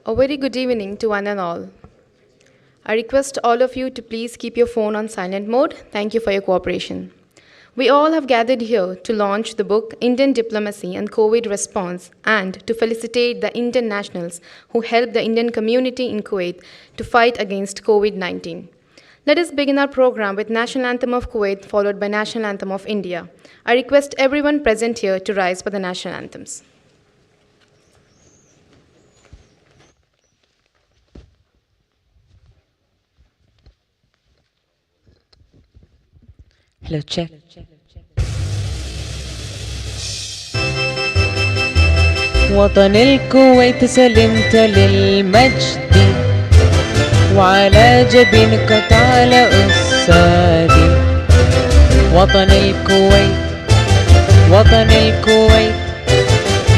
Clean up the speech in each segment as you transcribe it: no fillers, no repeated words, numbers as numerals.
A very good evening to one and all. I request all of you to please keep your phone on silent mode. Thank you for your cooperation. We all have gathered here to launch the book Indian Diplomacy and COVID Response and to felicitate the Indian nationals who helped the Indian community in Kuwait to fight against COVID-19. Let us begin our program with National Anthem of Kuwait followed by National Anthem of India. I request everyone present here to rise for the national anthems. Hello, check. وطن الكويت سلمت للمجد وعلى جبينك تعالى أسادي. وطن الكويت وطن الكويت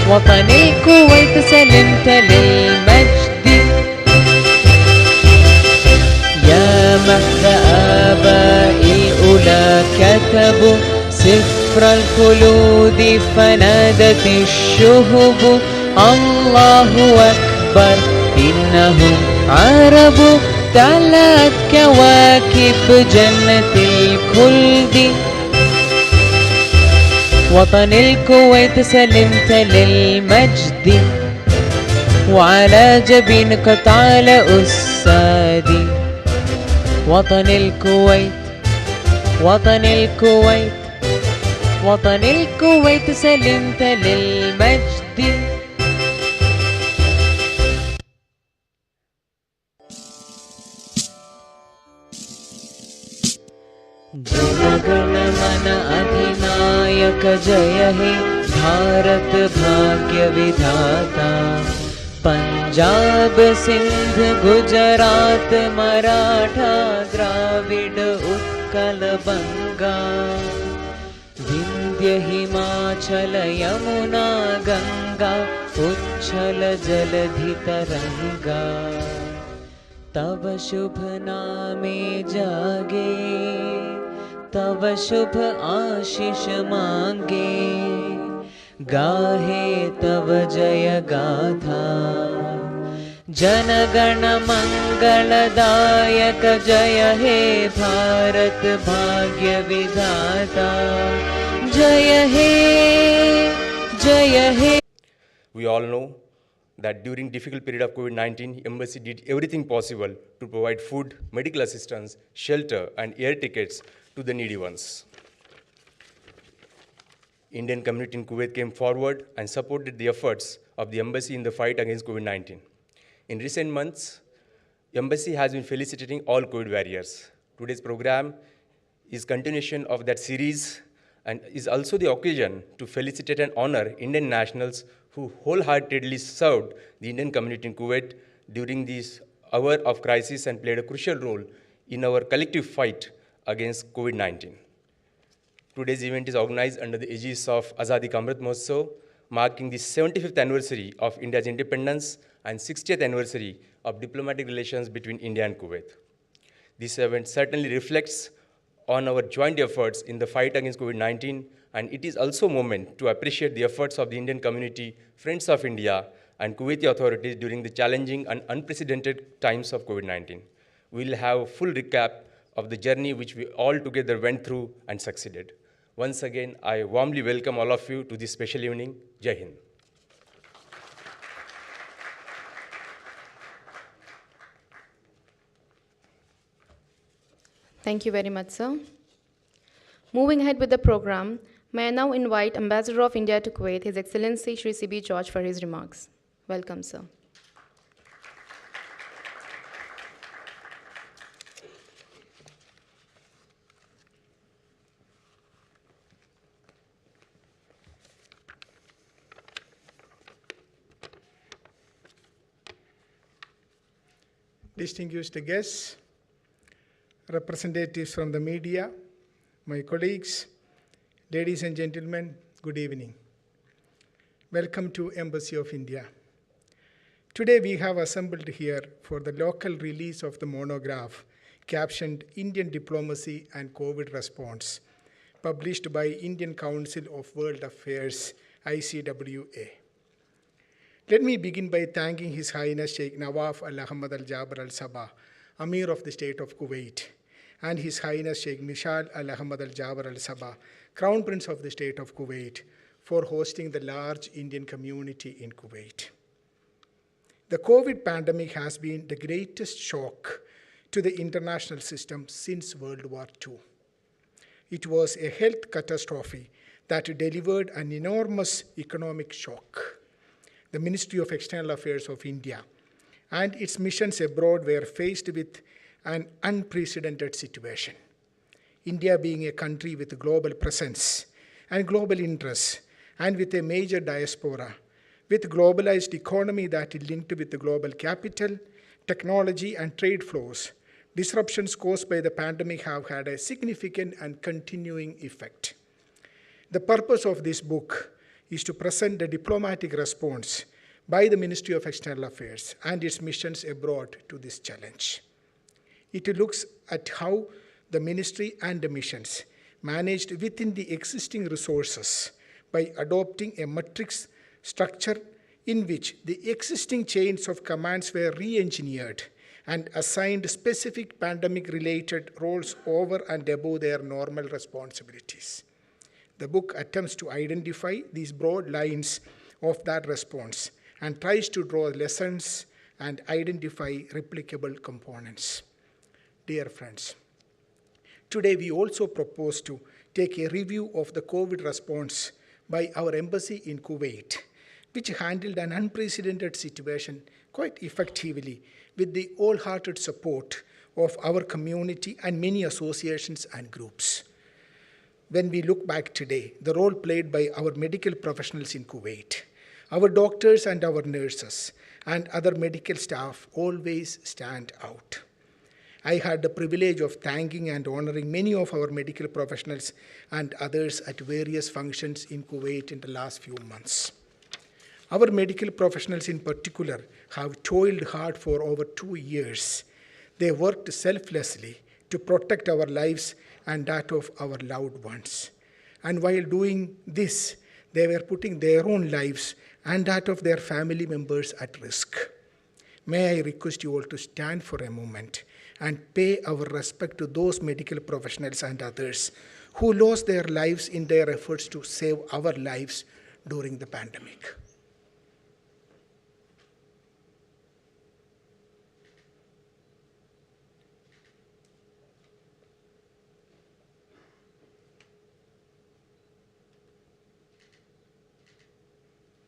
وطن الكويت سلمت للمجد يا مهد آبائي الأولى كتبوا سفر الخلود فنادت الشهب الله أكبر إنهم عرب تعلت كواكب جنة الخلد. وطن الكويت سلمت للمجد وعلى جبينك تعالى أسادي. وطن الكويت وطن الكويت وطن الكويت سلمت للمجد. जय गण मन अधिनायक जय हे भारत भाग्य विधाता. पंजाब सिंध गुजरात मराठा द्राविड उत्कल बंगा विंध्य हिमाचल यमुना गंगा उच्छल जलधि तरंगा. तब शुभ नामे जागे तब शुभ आशीष मांगे गाहे तब जय गाथा. जनगण मंगलदायक जय हे भारत भाग्य विधाता. जय हे जय हे. We all know that during difficult period of COVID-19, Embassy did everything possible to provide food, medical assistance, shelter, and air tickets to the needy ones. Indian community in Kuwait came forward and supported the efforts of the Embassy in the fight against COVID-19. In recent months, Embassy has been felicitating all COVID warriors. Today's program is continuation of that series and is also the occasion to felicitate and honor Indian nationals who wholeheartedly served the Indian community in Kuwait during this hour of crisis and played a crucial role in our collective fight against COVID-19. Today's event is organized under the aegis of Azadi Ka Amrit Mahotsav, marking the 75th anniversary of India's independence and 60th anniversary of diplomatic relations between India and Kuwait. This event certainly reflects on our joint efforts in the fight against COVID-19, and it is also a moment to appreciate the efforts of the Indian community, Friends of India, and Kuwaiti authorities during the challenging and unprecedented times of COVID-19. We'll have a full recap of the journey which we all together went through and succeeded. Once again, I warmly welcome all of you to this special evening. Jai Hind. Thank you very much, sir. Moving ahead with the program, may I now invite Ambassador of India to Kuwait, His Excellency Shri C.B. George, for his remarks. Welcome, sir. Distinguished guests, representatives from the media, my colleagues, ladies and gentlemen, good evening. Welcome to Embassy of India. Today we have assembled here for the local release of the monograph captioned Indian Diplomacy and COVID Response, published by Indian Council of World Affairs, ICWA. Let me begin by thanking His Highness Sheikh Nawaf Al Ahmad Al Jaber Al Sabah, Amir of the State of Kuwait, and His Highness Sheikh Mishal Al Ahmad Al Jaber Al Sabah, Crown Prince of the State of Kuwait, for hosting the large Indian community in Kuwait. The COVID pandemic has been the greatest shock to the international system since World War II. It was a health catastrophe that delivered an enormous economic shock. The Ministry of External Affairs of India and its missions abroad were faced with an unprecedented situation. India, being a country with global presence and global interests, and with a major diaspora, with globalized economy that is linked with the global capital, technology, and trade flows, disruptions caused by the pandemic have had a significant and continuing effect. The purpose of this book is to present the diplomatic response by the Ministry of External Affairs and its missions abroad to this challenge. It looks at how the ministry and the missions managed within the existing resources by adopting a matrix structure in which the existing chains of commands were re-engineered and assigned specific pandemic-related roles over and above their normal responsibilities. The book attempts to identify these broad lines of that response and tries to draw lessons and identify replicable components. Dear friends, today we also propose to take a review of the COVID response by our embassy in Kuwait, which handled an unprecedented situation quite effectively with the wholehearted support of our community and many associations and groups. When we look back today, the role played by our medical professionals in Kuwait, our doctors and our nurses, and other medical staff always stand out. I had the privilege of thanking and honoring many of our medical professionals and others at various functions in Kuwait in the last few months. Our medical professionals in particular have toiled hard for over 2 years. They worked selflessly to protect our lives and that of our loved ones. And while doing this, they were putting their own lives and that of their family members at risk. May I request you all to stand for a moment and pay our respect to those medical professionals and others who lost their lives in their efforts to save our lives during the pandemic.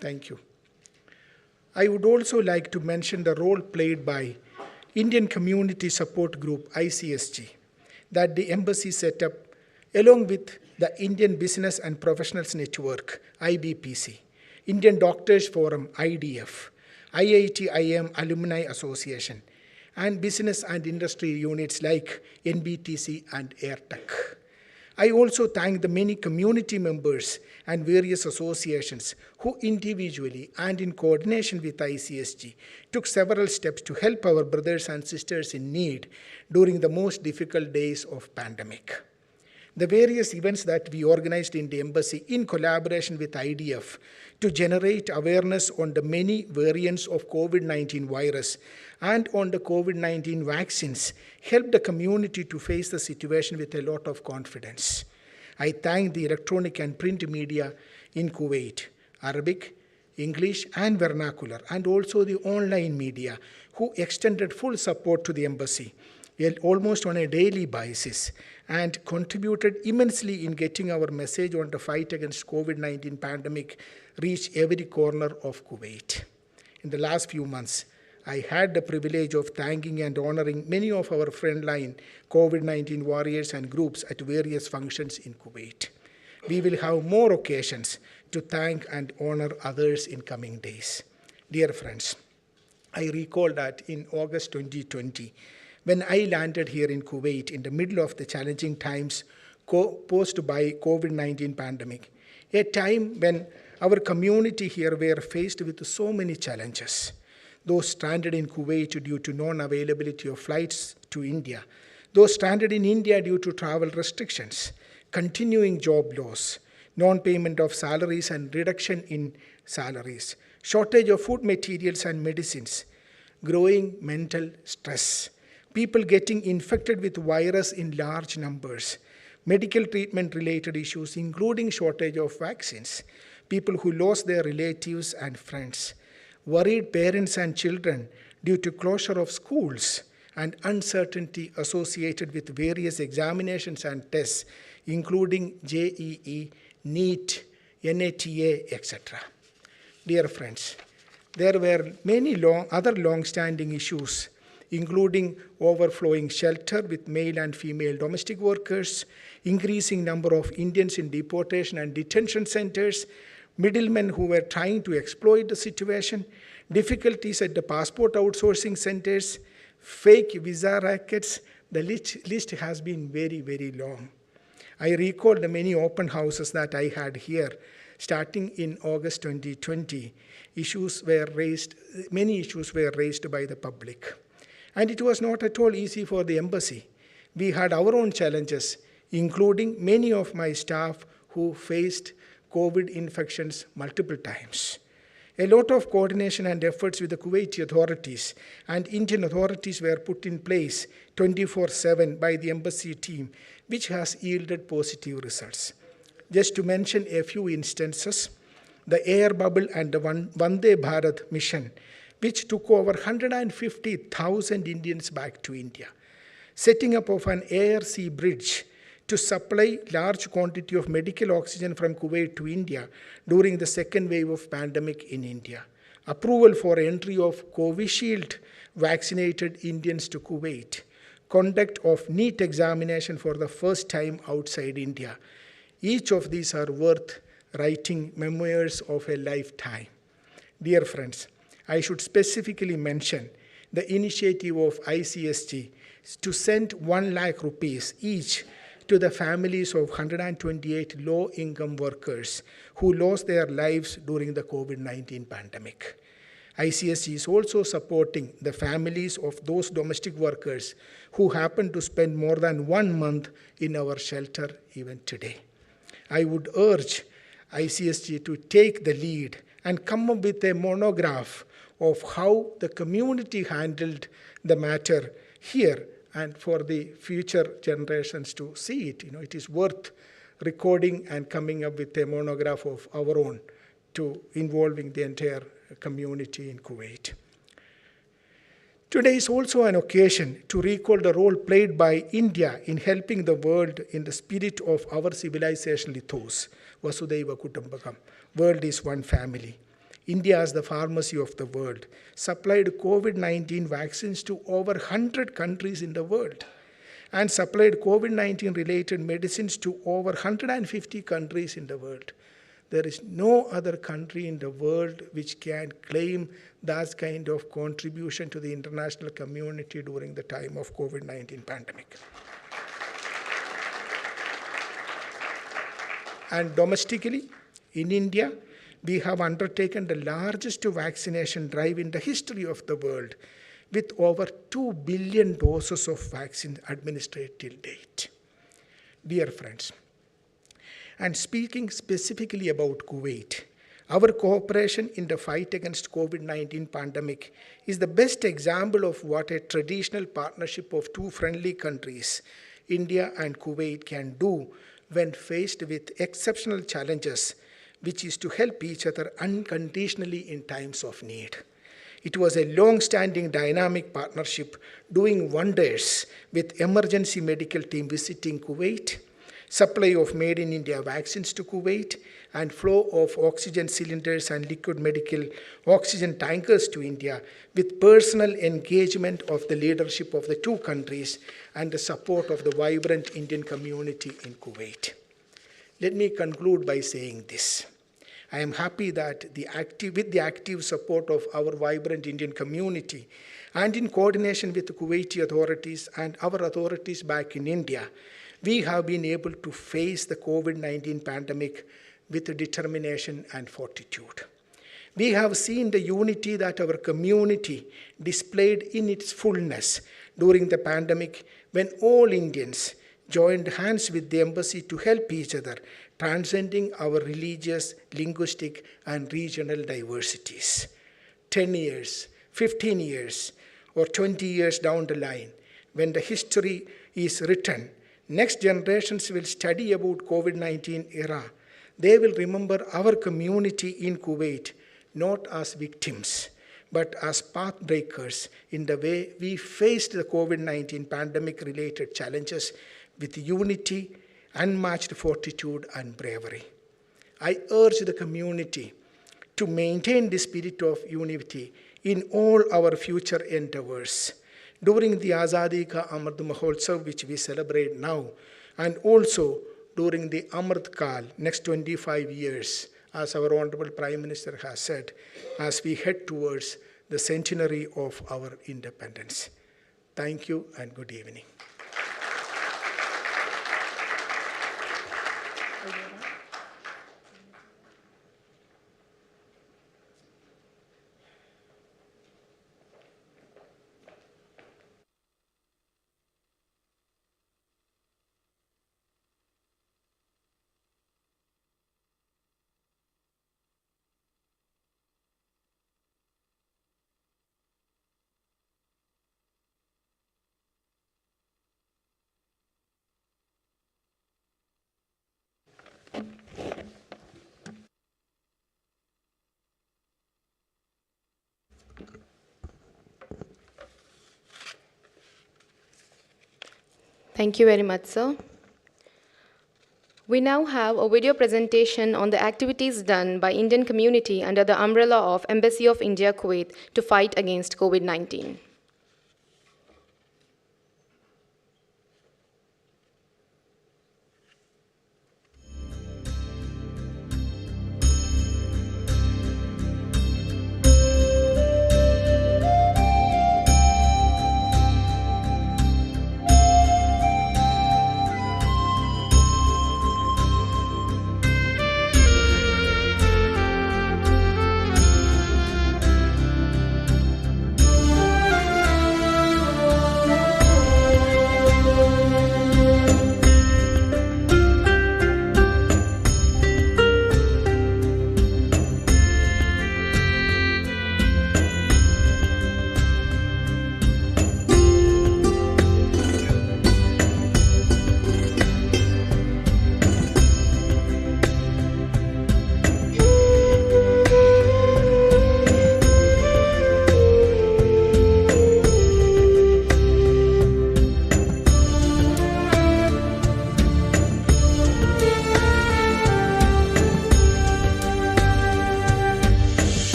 Thank you. I would also like to mention the role played by Indian Community Support Group, ICSG, that the embassy set up along with the Indian Business and Professionals Network, IBPC, Indian Doctors Forum, IDF, IIT-IM Alumni Association, and business and industry units like NBTC and AirTech. I also thank the many community members and various associations who individually and in coordination with ICSG took several steps to help our brothers and sisters in need during the most difficult days of pandemic. The various events that we organized in the embassy in collaboration with IDF to generate awareness on the many variants of COVID-19 virus and on the COVID-19 vaccines helped the community to face the situation with a lot of confidence. I thank the electronic and print media in Kuwait, Arabic, English, and vernacular, and also the online media who extended full support to the embassy almost on a daily basis and contributed immensely in getting our message on the fight against COVID-19 pandemic reach every corner of Kuwait. In the last few months, I had the privilege of thanking and honoring many of our frontline COVID-19 warriors and groups at various functions in Kuwait. We will have more occasions to thank and honor others in coming days. Dear friends, I recall that in August 2020, when I landed here in Kuwait in the middle of the challenging times posed by COVID-19 pandemic, a time when our community here were faced with so many challenges. Those stranded in Kuwait due to non-availability of flights to India, those stranded in India due to travel restrictions, continuing job loss, non-payment of salaries and reduction in salaries, shortage of food materials and medicines, growing mental stress, people getting infected with virus in large numbers, medical treatment related issues, including shortage of vaccines, people who lost their relatives and friends, worried parents and children due to closure of schools, and uncertainty associated with various examinations and tests, including JEE, NEET, NATA, etc. Dear friends, there were many other long-standing issues, including overflowing shelter with male and female domestic workers, increasing number of Indians in deportation and detention centers, middlemen who were trying to exploit the situation, difficulties at the passport outsourcing centers, fake visa rackets. The list has been very, very long. I recall the many open houses that I had here. Starting in August 2020, many issues were raised by the public. And it was not at all easy for the embassy. We had our own challenges, including many of my staff who faced COVID infections multiple times. A lot of coordination and efforts with the Kuwaiti authorities and Indian authorities were put in place 24/7 by the embassy team, which has yielded positive results. Just to mention a few instances, the air bubble and the Vande Bharat mission, which took over 150,000 Indians back to India. Setting up of an air-sea bridge to supply large quantity of medical oxygen from Kuwait to India during the second wave of pandemic in India. Approval for entry of Covishield vaccinated Indians to Kuwait. Conduct of NEET examination for the first time outside India. Each of these are worth writing memoirs of a lifetime. Dear friends, I should specifically mention the initiative of ICSG to send 1 lakh rupees each to the families of 128 low-income workers who lost their lives during the COVID-19 pandemic. ICSG is also supporting the families of those domestic workers who happen to spend more than 1 month in our shelter even today. I would urge ICSG to take the lead and come up with a monograph of how the community handled the matter here and for the future generations to see it. It is worth recording and coming up with a monograph of our own to involving the entire community in Kuwait. Today is also an occasion to recall the role played by India in helping the world in the spirit of our civilization ethos, Vasudhaiva Kutumbakam. World is one family. India, as the pharmacy of the world, supplied COVID-19 vaccines to over 100 countries in the world and supplied COVID-19 related medicines to over 150 countries in the world. There is no other country in the world which can claim that kind of contribution to the international community during the time of COVID-19 pandemic. And domestically, in India, we have undertaken the largest vaccination drive in the history of the world with over 2 billion doses of vaccine administered till date. Dear friends, and speaking specifically about Kuwait, our cooperation in the fight against COVID-19 pandemic is the best example of what a traditional partnership of two friendly countries, India and Kuwait, can do when faced with exceptional challenges, which is to help each other unconditionally in times of need. It was a long-standing dynamic partnership doing wonders with emergency medical team visiting Kuwait, supply of made-in-India vaccines to Kuwait, and flow of oxygen cylinders and liquid medical oxygen tankers to India, with personal engagement of the leadership of the two countries and the support of the vibrant Indian community in Kuwait. Let me conclude by saying this. I am happy that with the active support of our vibrant Indian community and in coordination with the Kuwaiti authorities and our authorities back in India, we have been able to face the COVID-19 pandemic with determination and fortitude. We have seen the unity that our community displayed in its fullness during the pandemic when all Indians joined hands with the embassy to help each other transcending our religious, linguistic, and regional diversities. 10 years, 15 years, or 20 years down the line, when the history is written, next generations will study about COVID-19 era. They will remember our community in Kuwait not as victims, but as pathbreakers in the way we faced the COVID-19 pandemic-related challenges with unity, unmatched fortitude, and bravery. I urge the community to maintain the spirit of unity in all our future endeavors. During the Azadi Ka Amrit Mahotsav, which we celebrate now, and also during the Amrit Kal, next 25 years, as our Honorable Prime Minister has said, as we head towards the centenary of our independence. Thank you and good evening. Thank you very much, sir. We now have a video presentation on the activities done by Indian community under the umbrella of Embassy of India, Kuwait to fight against COVID-19.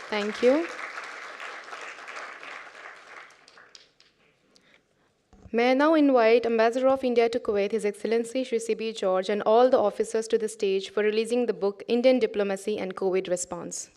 Thank you. May I now invite Ambassador of India to Kuwait, His Excellency Shri C.B. George, and all the officers to the stage for releasing the book Indian Diplomacy and COVID Response.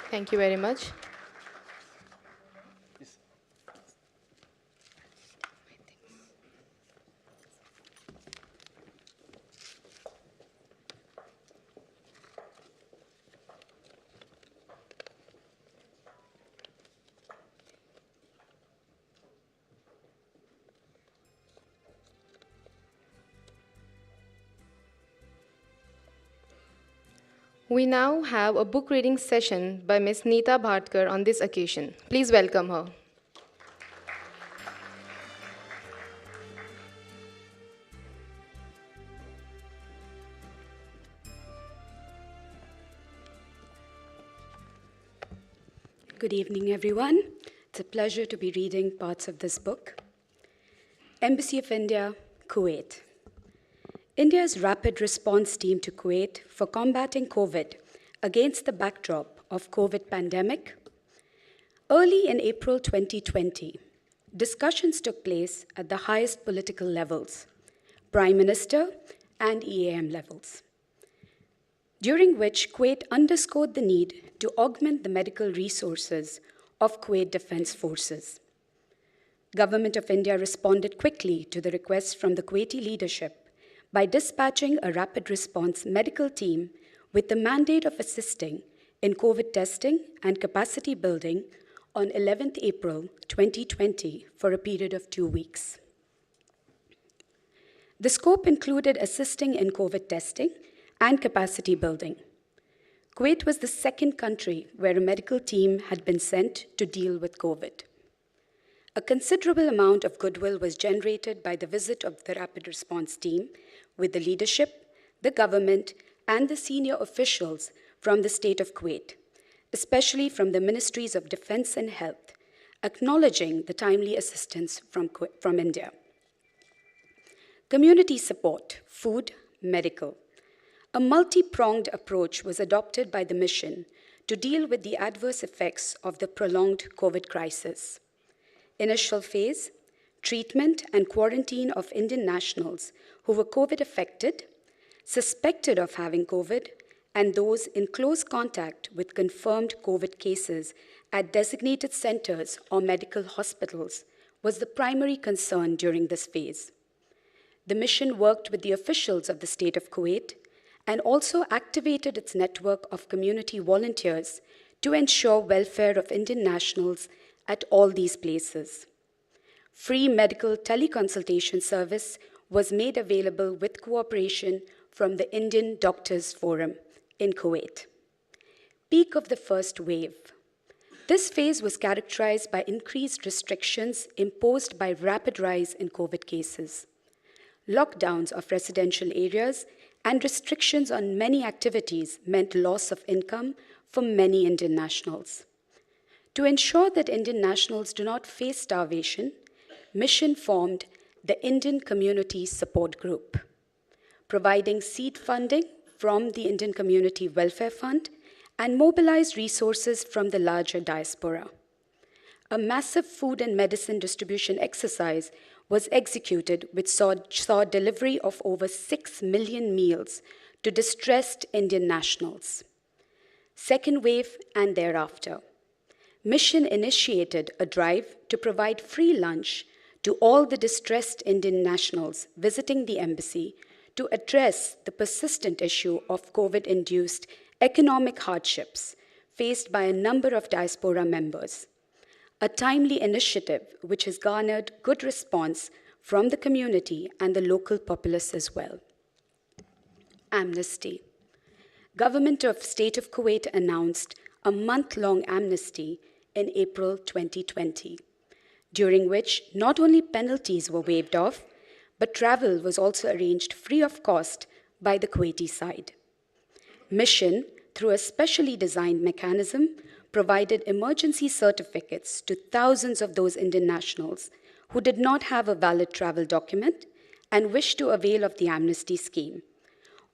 Thank you very much. We now have a book reading session by Ms. Neeta Bhatkar on this occasion. Please welcome her. Good evening, everyone. It's a pleasure to be reading parts of this book. Embassy of India, Kuwait. India's rapid response team to Kuwait for combating COVID against the backdrop of COVID pandemic. Early in April 2020, discussions took place at the highest political levels, Prime Minister and EAM levels, during which Kuwait underscored the need to augment the medical resources of Kuwait Defense Forces. Government of India responded quickly to the request from the Kuwaiti leadership by dispatching a rapid response medical team with the mandate of assisting in COVID testing and capacity building on 11th April 2020 for a period of 2 weeks. The scope included assisting in COVID testing and capacity building. Kuwait was the second country where a medical team had been sent to deal with COVID. A considerable amount of goodwill was generated by the visit of the rapid response team with the leadership, the government, and the senior officials from the state of Kuwait, especially from the Ministries of Defense and Health, acknowledging the timely assistance from India. Community support, food, medical. A multi-pronged approach was adopted by the mission to deal with the adverse effects of the prolonged COVID crisis. Initial phase, treatment and quarantine of Indian nationals who were COVID affected, suspected of having COVID, and those in close contact with confirmed COVID cases at designated centers or medical hospitals was the primary concern during this phase. The mission worked with the officials of the state of Kuwait and also activated its network of community volunteers to ensure welfare of Indian nationals at all these places. Free medical teleconsultation service was made available with cooperation from the Indian Doctors Forum in Kuwait. Peak of the first wave. This phase was characterized by increased restrictions imposed by rapid rise in COVID cases, lockdowns of residential areas, and restrictions on many activities meant loss of income for many Indian nationals. To ensure that Indian nationals do not face starvation, Mission formed the Indian Community Support Group, providing seed funding from the Indian Community Welfare Fund and mobilized resources from the larger diaspora. a massive food and medicine distribution exercise was executed, which saw delivery of over 6 million meals to distressed Indian nationals. Second wave and thereafter, Mission initiated a drive to provide free lunch to all the distressed Indian nationals visiting the embassy to address the persistent issue of COVID-induced economic hardships faced by a number of diaspora members. A timely initiative which has garnered good response from the community and the local populace as well. Amnesty. Government of State of Kuwait announced a month-long amnesty in April 2020, during which not only penalties were waived off, but travel was also arranged free of cost by the Kuwaiti side. Mission, through a specially designed mechanism, provided emergency certificates to thousands of those Indian nationals who did not have a valid travel document and wished to avail of the amnesty scheme.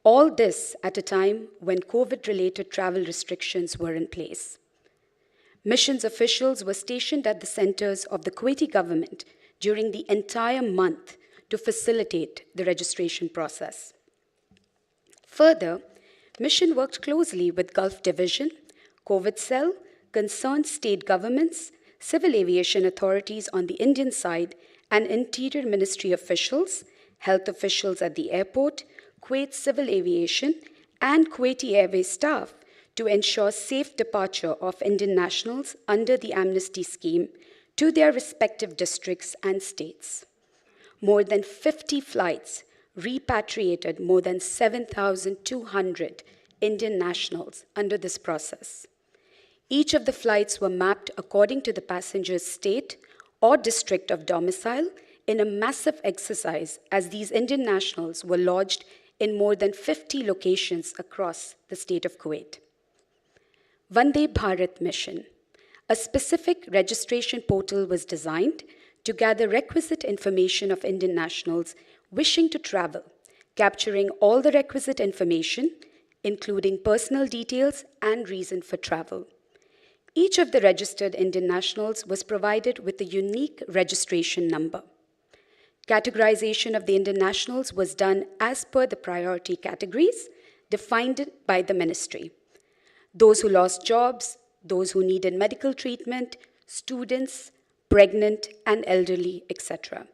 All this at a time when COVID-related travel restrictions were in place. Missions officials were stationed at the centers of the Kuwaiti government during the entire month to facilitate the registration process. Further, Mission worked closely with Gulf Division, COVID Cell, concerned state governments, civil aviation authorities on the Indian side, and Interior Ministry officials, health officials at the airport, Kuwait Civil Aviation, and Kuwaiti Airways staff to ensure safe departure of Indian nationals under the amnesty scheme to their respective districts and states. More than 50 flights repatriated more than 7,200 Indian nationals under this process. Each of the flights were mapped according to the passenger's state or district of domicile in a massive exercise, as these Indian nationals were lodged in more than 50 locations across the state of Kuwait. Vande Bharat Mission. A specific registration portal was designed to gather requisite information of Indian nationals wishing to travel, capturing all the requisite information, including personal details and reason for travel. Each of the registered Indian nationals was provided with a unique registration number. Categorization of the Indian nationals was done as per the priority categories defined by the ministry. Those who lost jobs, those who needed medical treatment, students, pregnant and elderly, etc.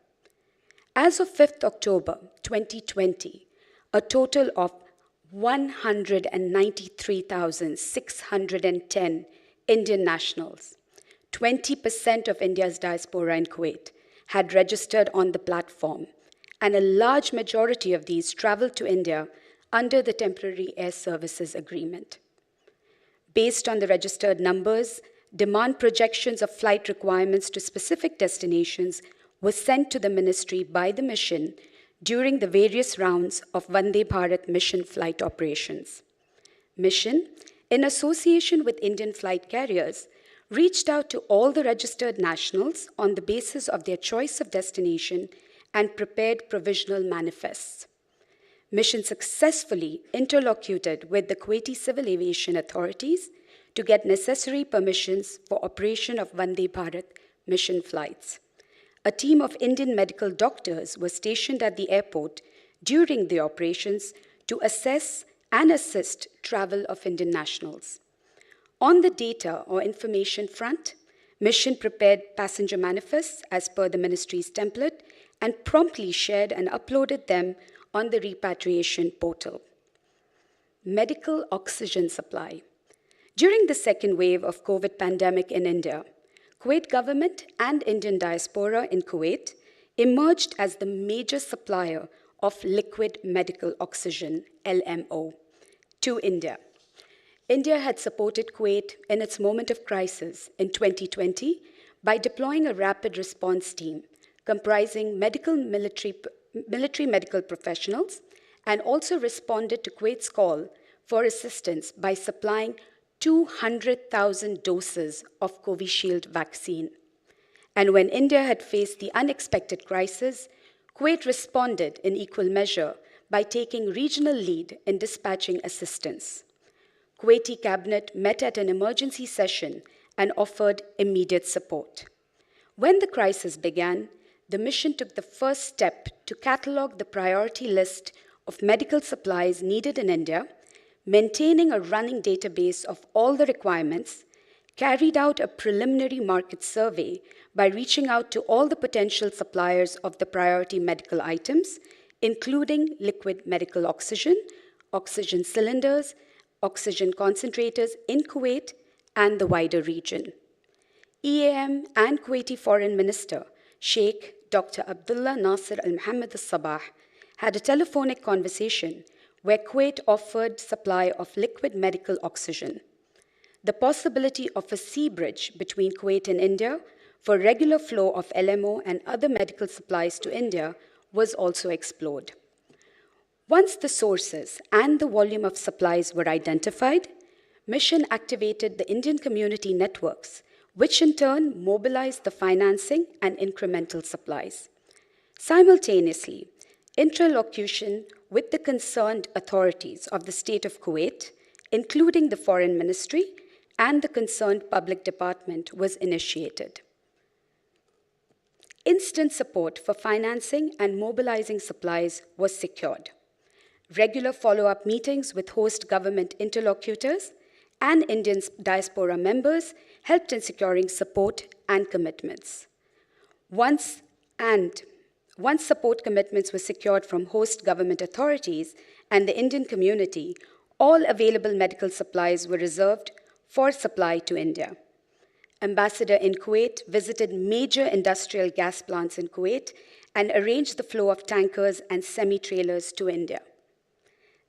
As of 5th October 2020, a total of 193,610 Indian nationals, 20% of India's diaspora in Kuwait, had registered on the platform, and a large majority of these traveled to India under the Temporary Air Services Agreement. Based on the registered numbers, demand projections of flight requirements to specific destinations were sent to the ministry by the mission during the various rounds of Vande Bharat mission flight operations. Mission, in association with Indian flight carriers, reached out to all the registered nationals on the basis of their choice of destination and prepared provisional manifests. Mission successfully interlocuted with the Kuwaiti Civil Aviation authorities to get necessary permissions for operation of Vande Bharat mission flights. A team of Indian medical doctors was stationed at the airport during the operations to assess and assist travel of Indian nationals. On the data or information front, Mission prepared passenger manifests as per the ministry's template and promptly shared and uploaded them on the repatriation portal. Medical oxygen supply. During the second wave of COVID pandemic in India, Kuwait government and Indian diaspora in Kuwait emerged as the major supplier of liquid medical oxygen, LMO, to India. India had supported Kuwait in its moment of crisis in 2020 by deploying a rapid response team comprising military medical professionals, and also responded to Kuwait's call for assistance by supplying 200,000 doses of Covishield vaccine. And when India had faced the unexpected crisis, Kuwait responded in equal measure by taking regional lead in dispatching assistance. Kuwaiti cabinet met at an emergency session and offered immediate support. When the crisis began, the mission took the first step to catalog the priority list of medical supplies needed in India, maintaining a running database of all the requirements, carried out a preliminary market survey by reaching out to all the potential suppliers of the priority medical items, including liquid medical oxygen, oxygen cylinders, oxygen concentrators in Kuwait and the wider region. EAM and Kuwaiti Foreign Minister Sheikh Dr. Abdullah Nasser Al Mohammed Al Sabah had a telephonic conversation where Kuwait offered supply of liquid medical oxygen. The possibility of a sea bridge between Kuwait and India for regular flow of LMO and other medical supplies to India was also explored. Once the sources and the volume of supplies were identified, Mission activated the Indian community networks, which in turn mobilized the financing and incremental supplies. Simultaneously, interlocution with the concerned authorities of the state of Kuwait, including the Foreign Ministry and the concerned public department, was initiated. Instant support for financing and mobilizing supplies was secured. Regular follow-up meetings with host government interlocutors and Indian diaspora members helped in securing support and commitments. Once support commitments were secured from host government authorities and the Indian community, all available medical supplies were reserved for supply to India. Ambassador in Kuwait visited major industrial gas plants in Kuwait and arranged the flow of tankers and semi-trailers to India.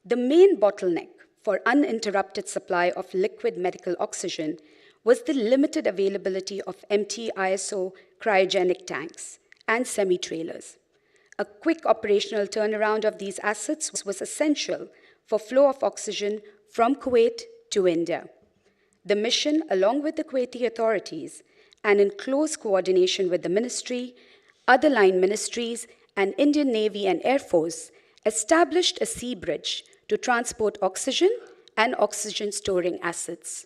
The main bottleneck for uninterrupted supply of liquid medical oxygen was the limited availability of empty ISO cryogenic tanks and semi-trailers. A quick operational turnaround of these assets was essential for flow of oxygen from Kuwait to India. The mission, along with the Kuwaiti authorities, and in close coordination with the ministry, other line ministries, and Indian Navy and Air Force, established a sea bridge to transport oxygen and oxygen storing assets.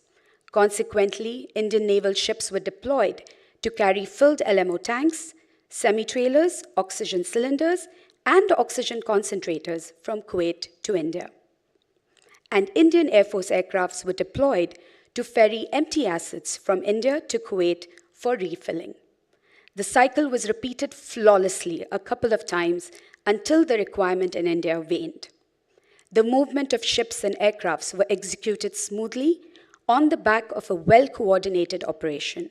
Consequently, Indian naval ships were deployed to carry filled LMO tanks, semi-trailers, oxygen cylinders, and oxygen concentrators from Kuwait to India. And Indian Air Force aircrafts were deployed to ferry empty assets from India to Kuwait for refilling. The cycle was repeated flawlessly a couple of times until the requirement in India waned. The movement of ships and aircrafts were executed smoothly on the back of a well-coordinated operation.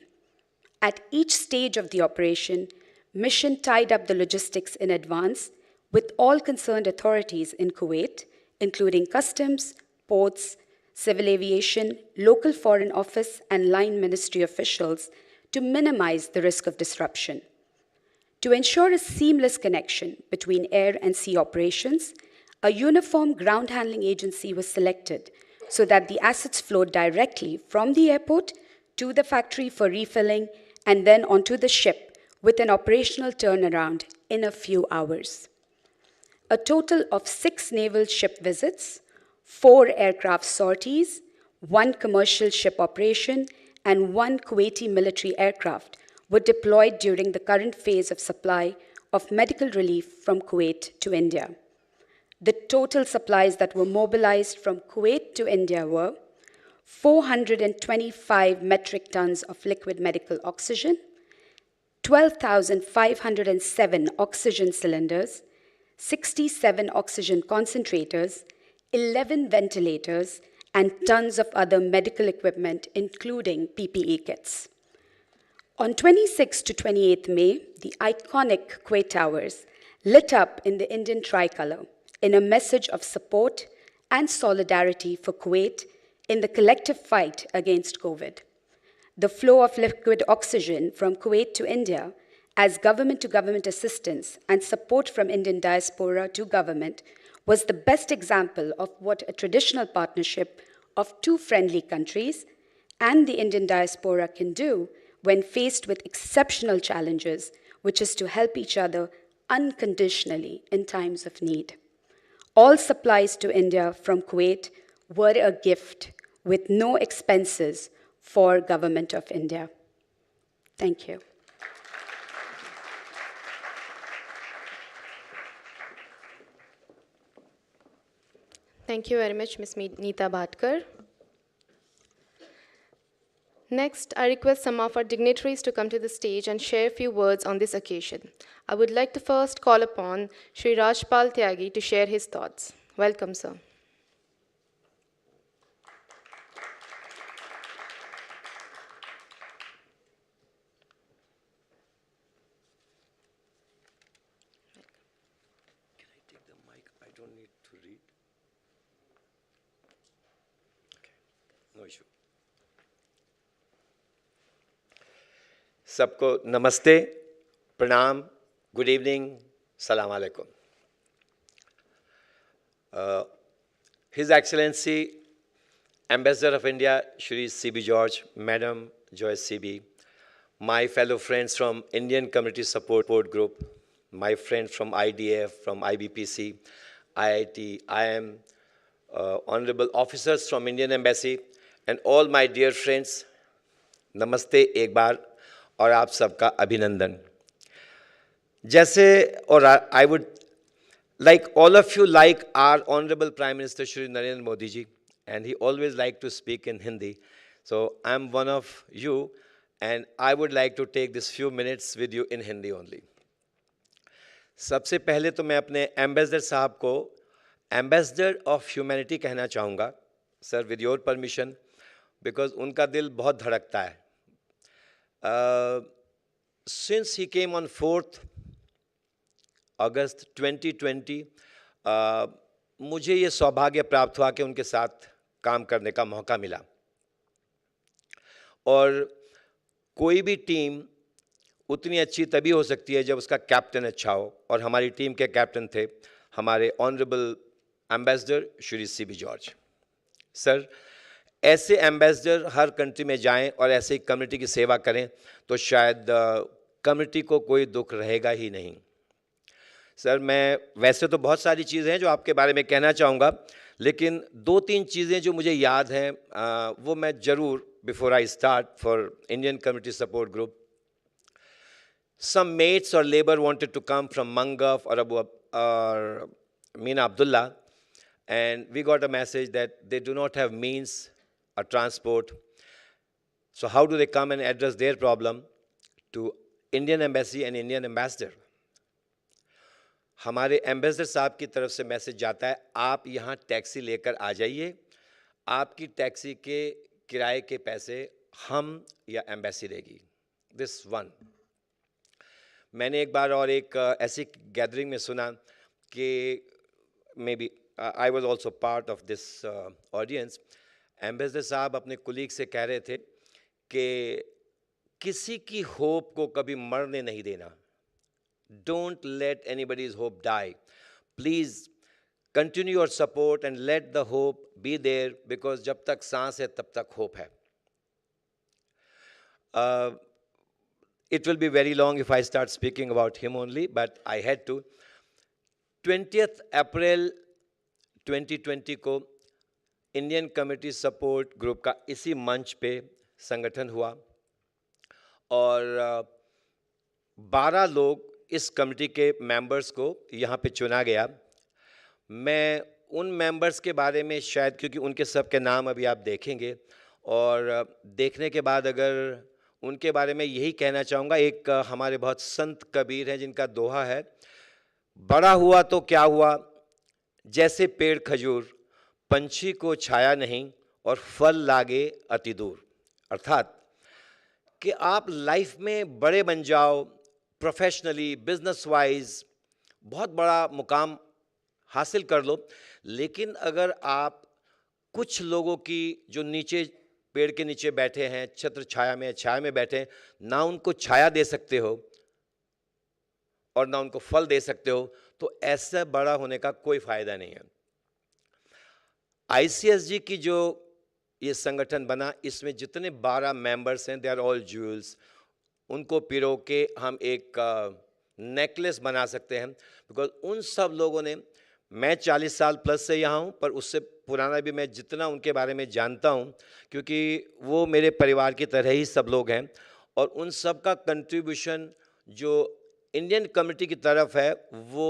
At each stage of the operation, Mission tied up the logistics in advance with all concerned authorities in Kuwait, including customs, ports, civil aviation, local foreign office, and line ministry officials to minimize the risk of disruption. To ensure a seamless connection between air and sea operations, a uniform ground handling agency was selected so that the assets flowed directly from the airport to the factory for refilling and then onto the ship with an operational turnaround in a few hours. A total of 6 naval ship visits, 4 aircraft sorties, 1 commercial ship operation, and 1 Kuwaiti military aircraft were deployed during the current phase of supply of medical relief from Kuwait to India. The total supplies that were mobilized from Kuwait to India were 425 metric tons of liquid medical oxygen, 12,507 oxygen cylinders, 67 oxygen concentrators, 11 ventilators, and tons of other medical equipment, including PPE kits. On 26 to 28 May, the iconic Kuwait Towers lit up in the Indian tricolor in a message of support and solidarity for Kuwait in the collective fight against COVID. The flow of liquid oxygen from Kuwait to India as government-to-government assistance and support from Indian diaspora to government was the best example of what a traditional partnership of 2 friendly countries and the Indian diaspora can do when faced with exceptional challenges, which is to help each other unconditionally in times of need. All supplies to India from Kuwait were a gift with no expenses for Government of India. Thank you. Thank you very much, Ms. Neeta Bhatkar. Next, I request some of our dignitaries to come to the stage and share a few words on this occasion. I would like to first call upon Shri Rajpal Tyagi to share his thoughts. Welcome, sir. Can I take the mic? I don't need to read. Okay, no issue. सबको नमस्ते, प्रणाम, good evening, salam alaikum. His Excellency, Ambassador of India, Shri C.B. George, Madam Joyce C.B., my fellow friends from Indian Community Support Group, my friends from IDF, from IBPC, IIT, IM, honorable officers from Indian Embassy, and all my dear friends, नमस्ते एक बार और आप सबका अभिनंदन. जैसे और I would like all of you like our honorable Prime Minister Shri Narendra Modi ji, and he always like to speak in Hindi. So I'm one of you, and I would like to take this few minutes with you in Hindi only. सबसे पहले तो मैं अपने ambassador साहब को ambassador of humanity कहना चाहूँगा, sir with your permission, because उनका दिल बहुत धड़कता है. Since he came on 4th August 2020, मुझे ये सौभाग्य प्राप्त हुआ कि उनके साथ काम करने का मौका मिला. और कोई भी टीम उतनी अच्छी तभी हो सकती है जब उसका कैप्टन अच्छा हो, और हमारी टीम के कैप्टन थे हमारे honourable ambassador Shri C.B. George. Sir, ऐसे एम्बेसडर हर कंट्री में जाएं और ऐसे ही कम्युनिटी की सेवा करें तो शायद कम्युनिटी को कोई दुख रहेगा ही नहीं. सर, मैं वैसे तो बहुत सारी चीज़ें हैं जो आपके बारे में कहना चाहूँगा, लेकिन 2-3 चीज़ें जो मुझे याद हैं वो मैं ज़रूर before I start for Indian community support group. Some mates or labor wanted to come from Mangaf or Mina Abdullah, and we got a message that they do not have means or transport. So how do they come and address their problem to Indian Embassy and Indian Ambassador? हमारे ambassador साहब की तरफ से message जाता है, आप यहाँ taxi लेकर आ जाइए, आपकी टैक्सी के किराए के पैसे हम या एम्बेसी देगी. This one. मैंने एक बार और एक ऐसी गैदरिंग में सुना कि maybe I was also part of this audience. Ambassador साहब अपने कुलीग से कह रहे थे कि किसी की होप को कभी मरने नहीं देना. Don't let anybody's hope die. Please continue your support and let the hope be there, because जब तक सांस है तब तक होप है. It will be very long if I start speaking about him only, but I had to. 20th April 2020 को Indian community support group का इसी मंच पे संगठन हुआ और 12 लोग इस कमेटी के मेंबर्स को यहाँ पे चुना गया. मैं उन मेंबर्स के बारे में शायद, क्योंकि उनके सब के नाम अभी आप देखेंगे और देखने के बाद अगर उनके बारे में यही कहना चाहूँगा. एक हमारे बहुत संत कबीर हैं जिनका दोहा है, बड़ा हुआ तो क्या हुआ जैसे पेड़ खजूर, पंछी को छाया नहीं और फल लागे अति दूर. अर्थात कि आप लाइफ में बड़े बन जाओ, प्रोफेशनली बिजनेस वाइज बहुत बड़ा मुकाम हासिल कर लो, लेकिन अगर आप कुछ लोगों की जो नीचे पेड़ के नीचे बैठे हैं, छत्र छाया में बैठे हैं, ना उनको छाया दे सकते हो और ना उनको फल दे सकते हो, तो ऐसा बड़ा होने का कोई फायदा नहीं है. ICSG की जो ये संगठन बना, इसमें जितने 12 मेंबर्स हैं, दे आर ऑल ज्यूल्स. उनको पिरो के हम एक नेकलेस बना सकते हैं, बिकॉज उन सब लोगों ने मैं 40 साल प्लस से यहाँ हूँ, पर उससे पुराना भी मैं जितना उनके बारे में जानता हूँ, क्योंकि वो मेरे परिवार की तरह ही सब लोग हैं, और उन सब का कंट्रीब्यूशन जो इंडियन कम्युनिटी की तरफ है वो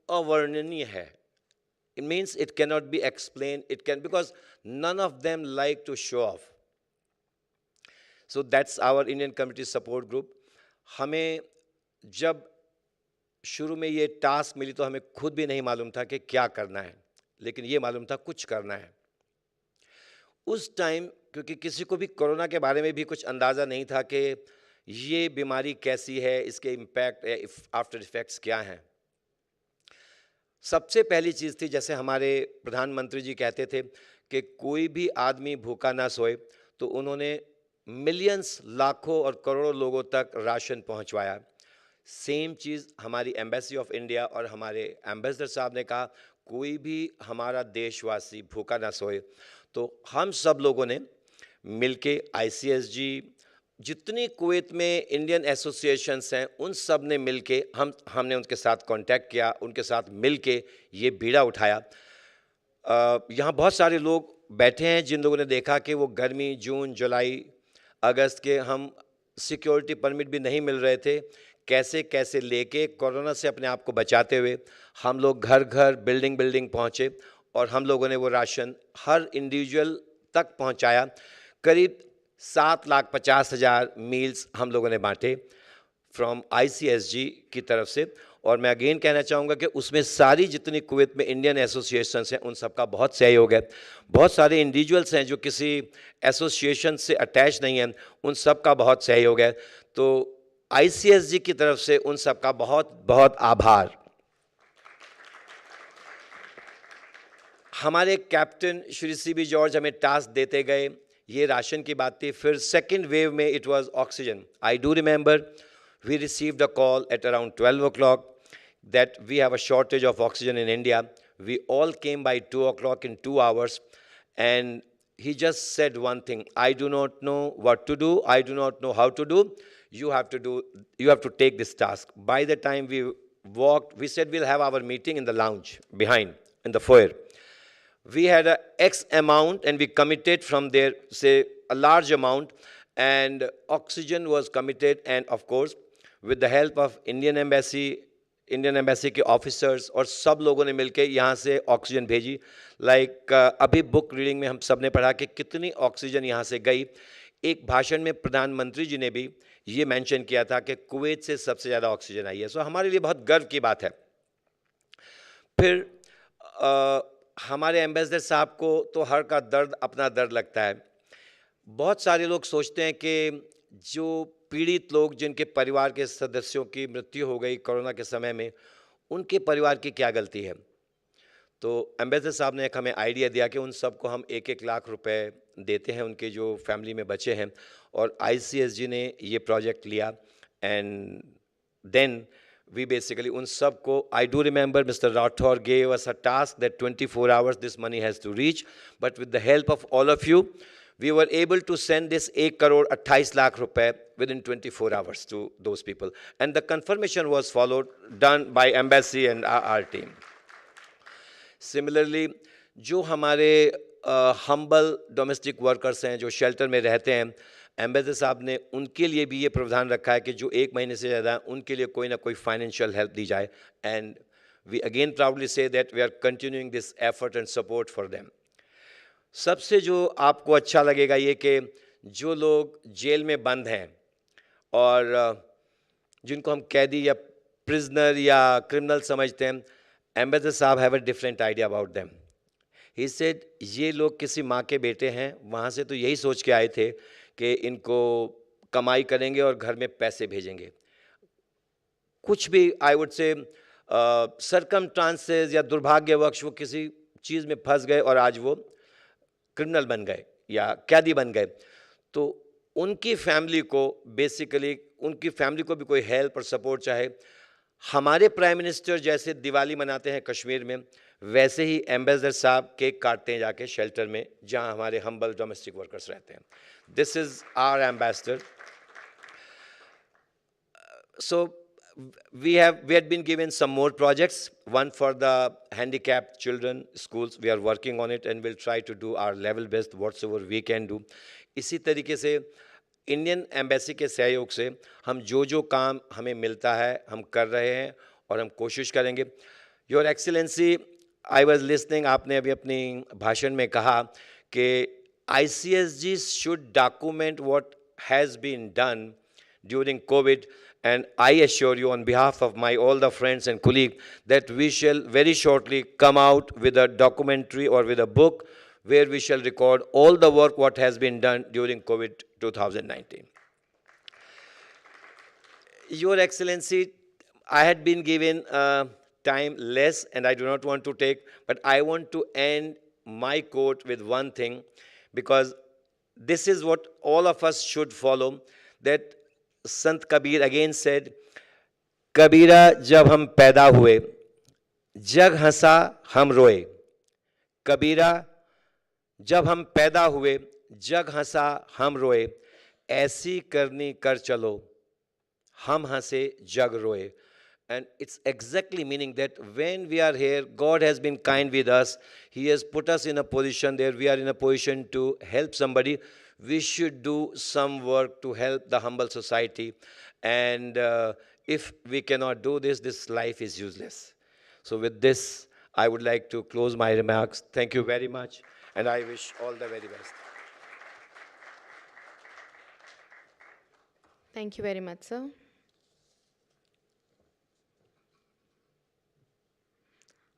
अवर्णनीय है. It means it cannot be explained. It can, because none of them like to show off. So that's our Indian community support group. हमें जब शुरू में ये टास्क मिली तो हमें खुद भी नहीं मालूम था कि क्या करना है, लेकिन ये मालूम था कुछ करना है. उस टाइम क्योंकि किसी को भी कोरोना के बारे में भी कुछ अंदाज़ा नहीं था कि ये बीमारी कैसी है, इसके इम्पैक्ट आफ्टर इफ़ेक्ट्स क्या हैं. सबसे पहली चीज़ थी, जैसे हमारे प्रधानमंत्री जी कहते थे कि कोई भी आदमी भूखा ना सोए, तो उन्होंने मिलियंस, लाखों और करोड़ों लोगों तक राशन पहुंचवाया. सेम चीज़ हमारी एम्बेसी ऑफ इंडिया और हमारे एम्बेसडर साहब ने कहा, कोई भी हमारा देशवासी भूखा ना सोए. तो हम सब लोगों ने मिलके ICSG, जितनी कुवैत में इंडियन एसोसिएशंस हैं, उन सब ने मिलके हमने उनके साथ कांटेक्ट किया, उनके साथ मिलके ये बीड़ा उठाया. यहाँ बहुत सारे लोग बैठे हैं जिन लोगों ने देखा कि वो गर्मी, जून, जुलाई, अगस्त के हम सिक्योरिटी परमिट भी नहीं मिल रहे थे, कैसे कैसे लेके कोरोना से अपने आप को बचाते हुए हम लोग घर घर, बिल्डिंग बिल्डिंग पहुँचे, और हम लोगों ने वो राशन हर इंडिविजुअल तक पहुँचाया. करीब 7,50,000 मील्स हम लोगों ने बांटे फ्रॉम ICSG की तरफ से. और मैं अगेन कहना चाहूँगा कि उसमें सारी जितनी कुवैत में इंडियन एसोसिएशंस हैं, उन सबका बहुत सहयोग है. बहुत सारे इंडिविजुअल्स हैं जो किसी एसोसिएशन से अटैच नहीं हैं, उन सब का बहुत सहयोग है. तो ICSG की तरफ से उन सब का बहुत बहुत आभार. हमारे कैप्टन श्री CB जॉर्ज हमें टास्क देते गए. ये राशन की बात थी. फिर सेकेंड वेव में it was oxygen. I do remember we received a call at around 12 o'clock that we have a shortage of oxygen in India. We all came by 2 o'clock in 2 hours, and he just said one thing, I do not know what to do, I do not know how to do, you have to take this task. By the time we walked, we said we'll have our meeting in the lounge behind, in the foyer. We had a X amount and we committed from there, say a large amount, and oxygen was committed, and of course with the help of Indian embassy के officers और सब लोगों ने मिलकर यहाँ से oxygen भेजी. Like अभी बुक रीडिंग में हम सब ने पढ़ा कि कितनी ऑक्सीजन यहाँ से गई. एक भाषण में प्रधानमंत्री जी ने भी ये मेंशन किया था कि कुवैत से सबसे ज़्यादा ऑक्सीजन आई है. सो हमारे लिए बहुत गर्व की बात है. फिर हमारे एम्बेसडर साहब को तो हर का दर्द अपना दर्द लगता है. बहुत सारे लोग सोचते हैं कि जो पीड़ित लोग, जिनके परिवार के सदस्यों की मृत्यु हो गई कोरोना के समय में, उनके परिवार की क्या गलती है. तो एम्बेसडर साहब ने एक हमें आइडिया दिया कि उन सबको हम 1-1 लाख रुपए देते हैं, उनके जो फैमिली में बचे हैं. और ICSG ने ये प्रोजेक्ट लिया, एंड देन we basically उन सबको, I do remember Mr. Rathore gave us a task that 24 hours this money has to reach, but with the help of all of you, we were able to send this 1 crore 28 lakh रुपए within 24 hours to those people. And the confirmation was followed, done by embassy and our team. Similarly, जो हमारे humble domestic workers हैं, जो shelter में रहते हैं, ambassador साहब ने उनके लिए भी ये प्रावधान रखा है कि जो 1 महीने से ज़्यादा उनके लिए कोई ना कोई फाइनेंशियल हेल्प दी जाए. And we again proudly say that we are continuing this effort and support for them. सबसे जो आपको अच्छा लगेगा ये कि जो लोग जेल में बंद हैं और जिनको हम कैदी या प्रिजनर या क्रिमिनल समझते हैं, एम्बेसडर साहब have a different idea about them. He said ये लोग किसी माँ के बेटे हैं, वहाँ से तो यही सोच के आए थे कि इनको कमाई करेंगे और घर में पैसे भेजेंगे. कुछ भी आई वुड से सरकमस्टांसेस या दुर्भाग्यवश वो किसी चीज़ में फंस गए और आज वो क्रिमिनल बन गए या कैदी बन गए. तो उनकी फैमिली को बेसिकली, उनकी फैमिली को भी कोई हेल्प और सपोर्ट चाहे. हमारे प्राइम मिनिस्टर जैसे दिवाली मनाते हैं कश्मीर में, वैसे ही एम्बेसडर साहब केक काटते हैं जाके शेल्टर में जहां हमारे हम्बल डोमेस्टिक वर्कर्स रहते हैं. This is our ambassador. So we had been given some more projects, one for the handicapped children schools. We are working on it and we'll try to do our level best whatsoever we can do. इसी तरीके से Indian embassy के सहयोग से हम जो काम हमें मिलता है हम कर रहे हैं और हम कोशिश करेंगे. Your excellency, I was listening, आपने अभी अपनी भाषण में कहा कि ICSG should document what has been done during COVID, and I assure you on behalf of my all the friends and colleagues that we shall very shortly come out with a documentary or with a book where we shall record all the work what has been done during COVID 2019. Your Excellency, I had been given time less and I do not want to take, but I want to end my quote with one thing, because this is what all of us should follow, that Sant Kabir again said, Kabira jab hum paida hue, jag hasa hum roye. Kabira jab hum paida hue, jag hasa hum roye. Aisi karni kar chalo, hum hase jag roye. And it's exactly meaning that when we are here, God has been kind with us. He has put us in a position there. We are in a position to help somebody. We should do some work to help the humble society. And if we cannot do this, this life is useless. So with this, I would like to close my remarks. Thank you very much. And I wish all the very best. Thank you very much, sir.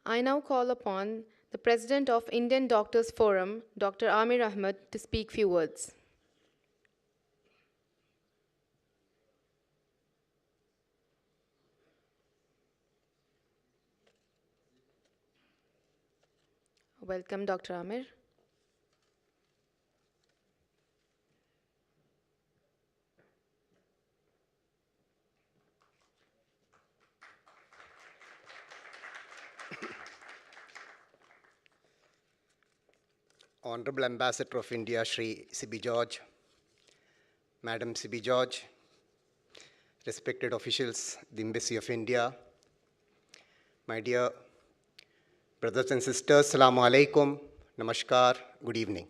I now call upon the President of Indian Doctors Forum, Dr. Amir Ahmed, to speak few words. Welcome, Dr. Amir. Honorable Ambassador of India, Shri C.B. George, Madam C.B. George, respected officials, the Embassy of India, my dear brothers and sisters, Assalamu alaikum, namaskar, good evening.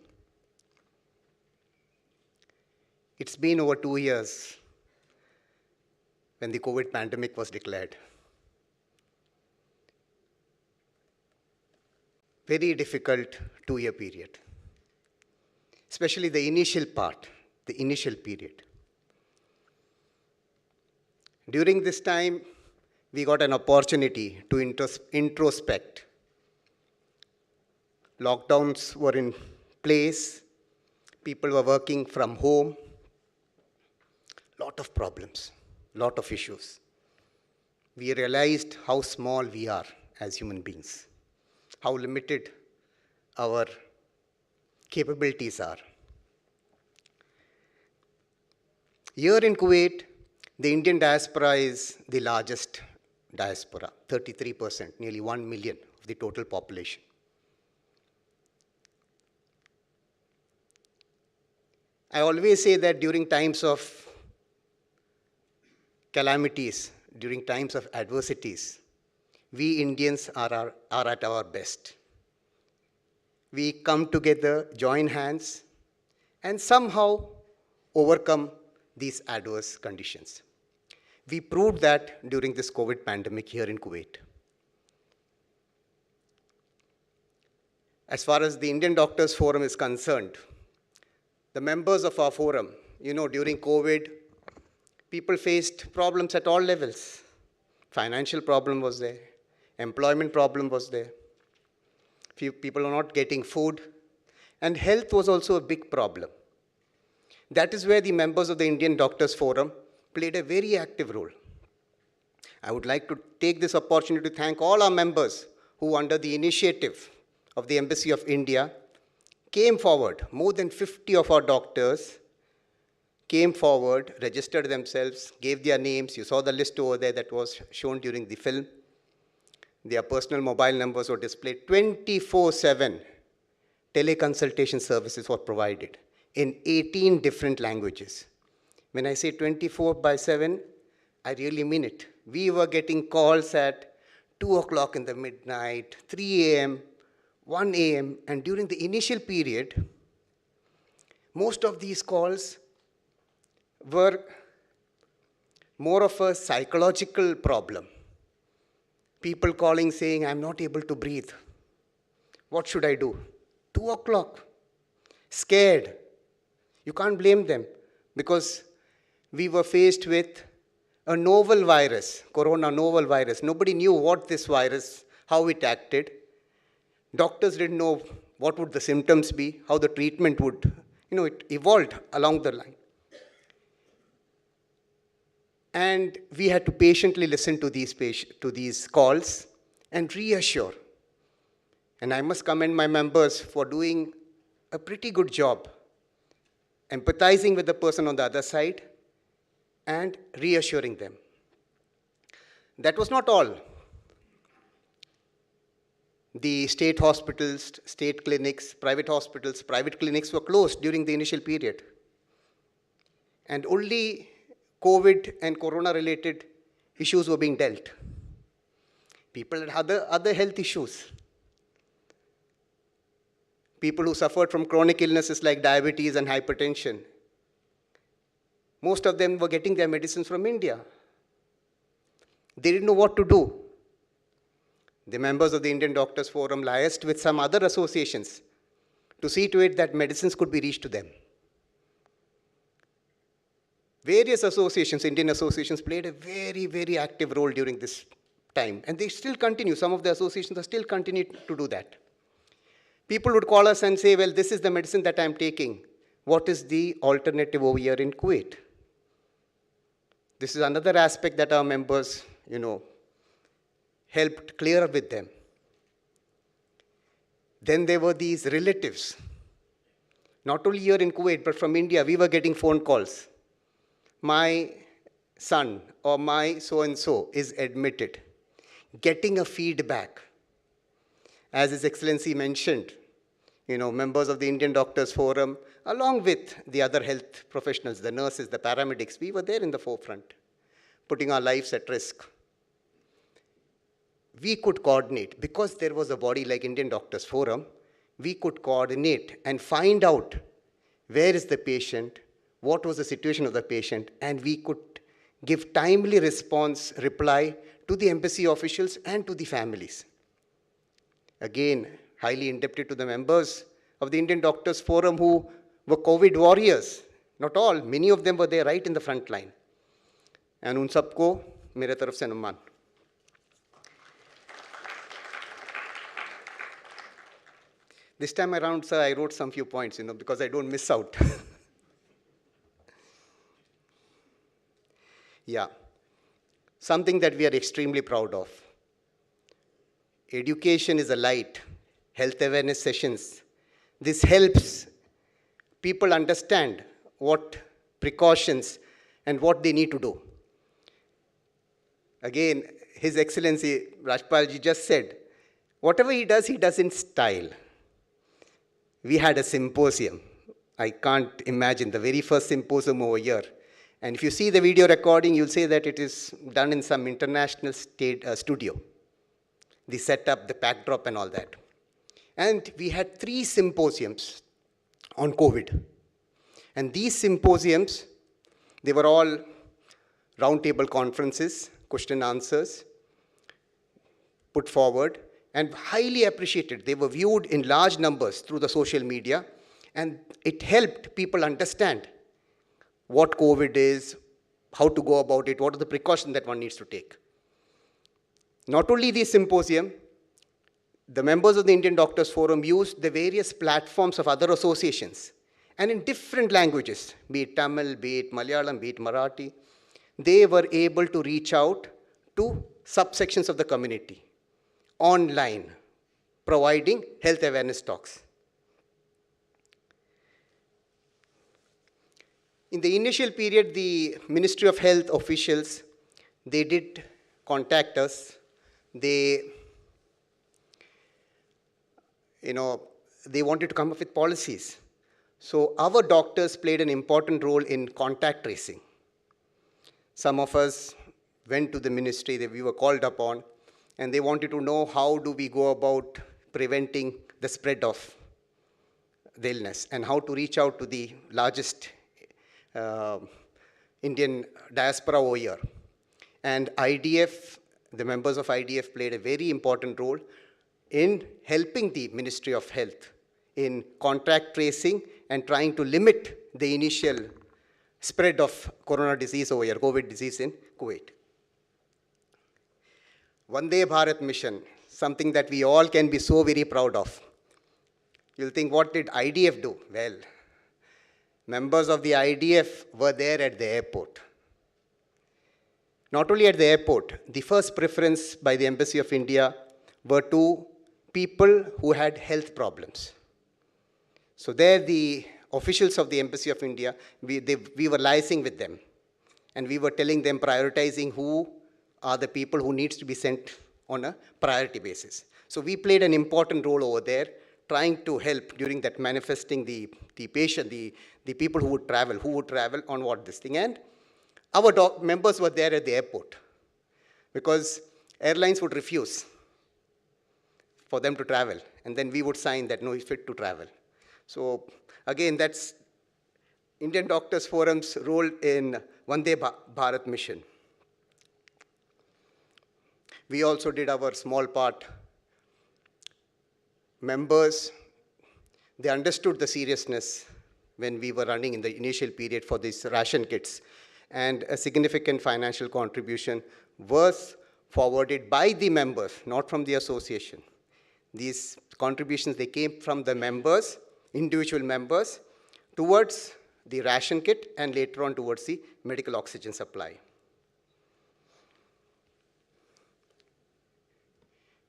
It's been over 2 years when the COVID pandemic was declared. Very difficult 2-year period, especially the initial part, the initial period. During this time, we got an opportunity to introspect. Lockdowns were in place, people were working from home, lot of problems, lot of issues. We realized how small we are as human beings, how limited our capabilities are. Here in Kuwait, the Indian diaspora is the largest diaspora, 33%, nearly 1 million of the total population. I always say that during times of calamities, during times of adversities, we Indians are at our best. We come together, join hands, and somehow overcome these adverse conditions. We proved that during this COVID pandemic here in Kuwait. As far as the Indian Doctors Forum is concerned, the members of our forum, during COVID, people faced problems at all levels. Financial problem was there, employment problem was there. Few people were not getting food, and health was also a big problem. That is where the members of the Indian Doctors Forum played a very active role. I would like to take this opportunity to thank all our members who, under the initiative of the Embassy of India, came forward. More than 50 of our doctors came forward, registered themselves, gave their names. You saw the list over there that was shown during the film. Their personal mobile numbers were displayed. 24/7 teleconsultation services were provided in 18 different languages. When I say 24/7, I really mean it. We were getting calls at 2 o'clock in the midnight, 3 a.m., 1 a.m., and during the initial period, most of these calls were more of a psychological problem. People calling saying, I'm not able to breathe. What should I do? 2 o'clock. Scared. You can't blame them because we were faced with a novel virus, corona novel virus. Nobody knew what this virus, how it acted. Doctors didn't know what would the symptoms be, how the treatment would, it evolved along the line. And we had to patiently listen to these calls and reassure. And I must commend my members for doing a pretty good job, empathizing with the person on the other side and reassuring them. That was not all. The state hospitals, state clinics, private hospitals, private clinics were closed during the initial period. And only COVID and corona-related issues were being dealt. People had other health issues. People who suffered from chronic illnesses like diabetes and hypertension. Most of them were getting their medicines from India. They didn't know what to do. The members of the Indian Doctors Forum liaised with some other associations to see to it that medicines could be reached to them. Various associations, Indian associations, played a very, very active role during this time. And they still continue. Some of the associations are still continuing to do that. People would call us and say, well, this is the medicine that I'm taking. What is the alternative over here in Kuwait? This is another aspect that our members, helped clear up with them. Then there were these relatives. Not only here in Kuwait, but from India, we were getting phone calls. My son or my so-and-so is admitted. Getting a feedback. As His Excellency mentioned, members of the Indian Doctors Forum, along with the other health professionals, the nurses, the paramedics, we were there in the forefront, putting our lives at risk. We could coordinate. Because there was a body like Indian Doctors Forum, we could coordinate and find out where is the patient, what was the situation of the patient, and we could give timely reply to the embassy officials and to the families. Again, highly indebted to the members of the Indian Doctors Forum who were COVID warriors. Not all, many of them were there right in the front line. And उन सबको मेरे तरफ से नमन. This time around, sir, I wrote some few points, because I don't miss out. Yeah. Something that we are extremely proud of. Education is a light. Health awareness sessions. This helps people understand what precautions and what they need to do. Again, His Excellency Rajpalji just said, whatever he does in style. We had a symposium. I can't imagine, the very first symposium over here. And if you see the video recording, you'll say that it is done in some international studio. The setup, the backdrop and all that. And we had 3 symposiums on COVID. And these symposiums, they were all roundtable conferences, question and answers, put forward, and highly appreciated. They were viewed in large numbers through the social media, and it helped people understand what COVID is, how to go about it, what are the precautions that one needs to take. Not only this symposium, the members of the Indian Doctors Forum used the various platforms of other associations, and in different languages, be it Tamil, be it Malayalam, be it Marathi, they were able to reach out to subsections of the community online, providing health awareness talks. In the initial period, the Ministry of Health officials, they did contact us. They wanted to come up with policies. So our doctors played an important role in contact tracing. Some of us went to the ministry, we were called upon, and they wanted to know how do we go about preventing the spread of the illness and how to reach out to the largest Indian diaspora over here. And IDF, the members of IDF played a very important role in helping the Ministry of Health in contact tracing and trying to limit the initial spread of corona disease over here, COVID disease in Kuwait. Vande Bharat mission, something that we all can be so very proud of. You'll think, what did IDF do? Well, members of the IDF were there at the airport. Not only at the airport, the first preference by the Embassy of India were to people who had health problems. So there the officials of the Embassy of India, we were liaising with them. And we were telling them, prioritizing who are the people who needs to be sent on a priority basis. So we played an important role over there, trying to help during that manifesting the patient, the people who would travel on what this thing. And our members were there at the airport because airlines would refuse for them to travel. And then we would sign that no, he's fit to travel. So again, that's Indian Doctors Forum's role in Vande Bharat mission. We also did our small part. Members, they understood the seriousness when we were running in the initial period for these ration kits. And a significant financial contribution was forwarded by the members, not from the association. These contributions, they came from the members, individual members, towards the ration kit and later on towards the medical oxygen supply.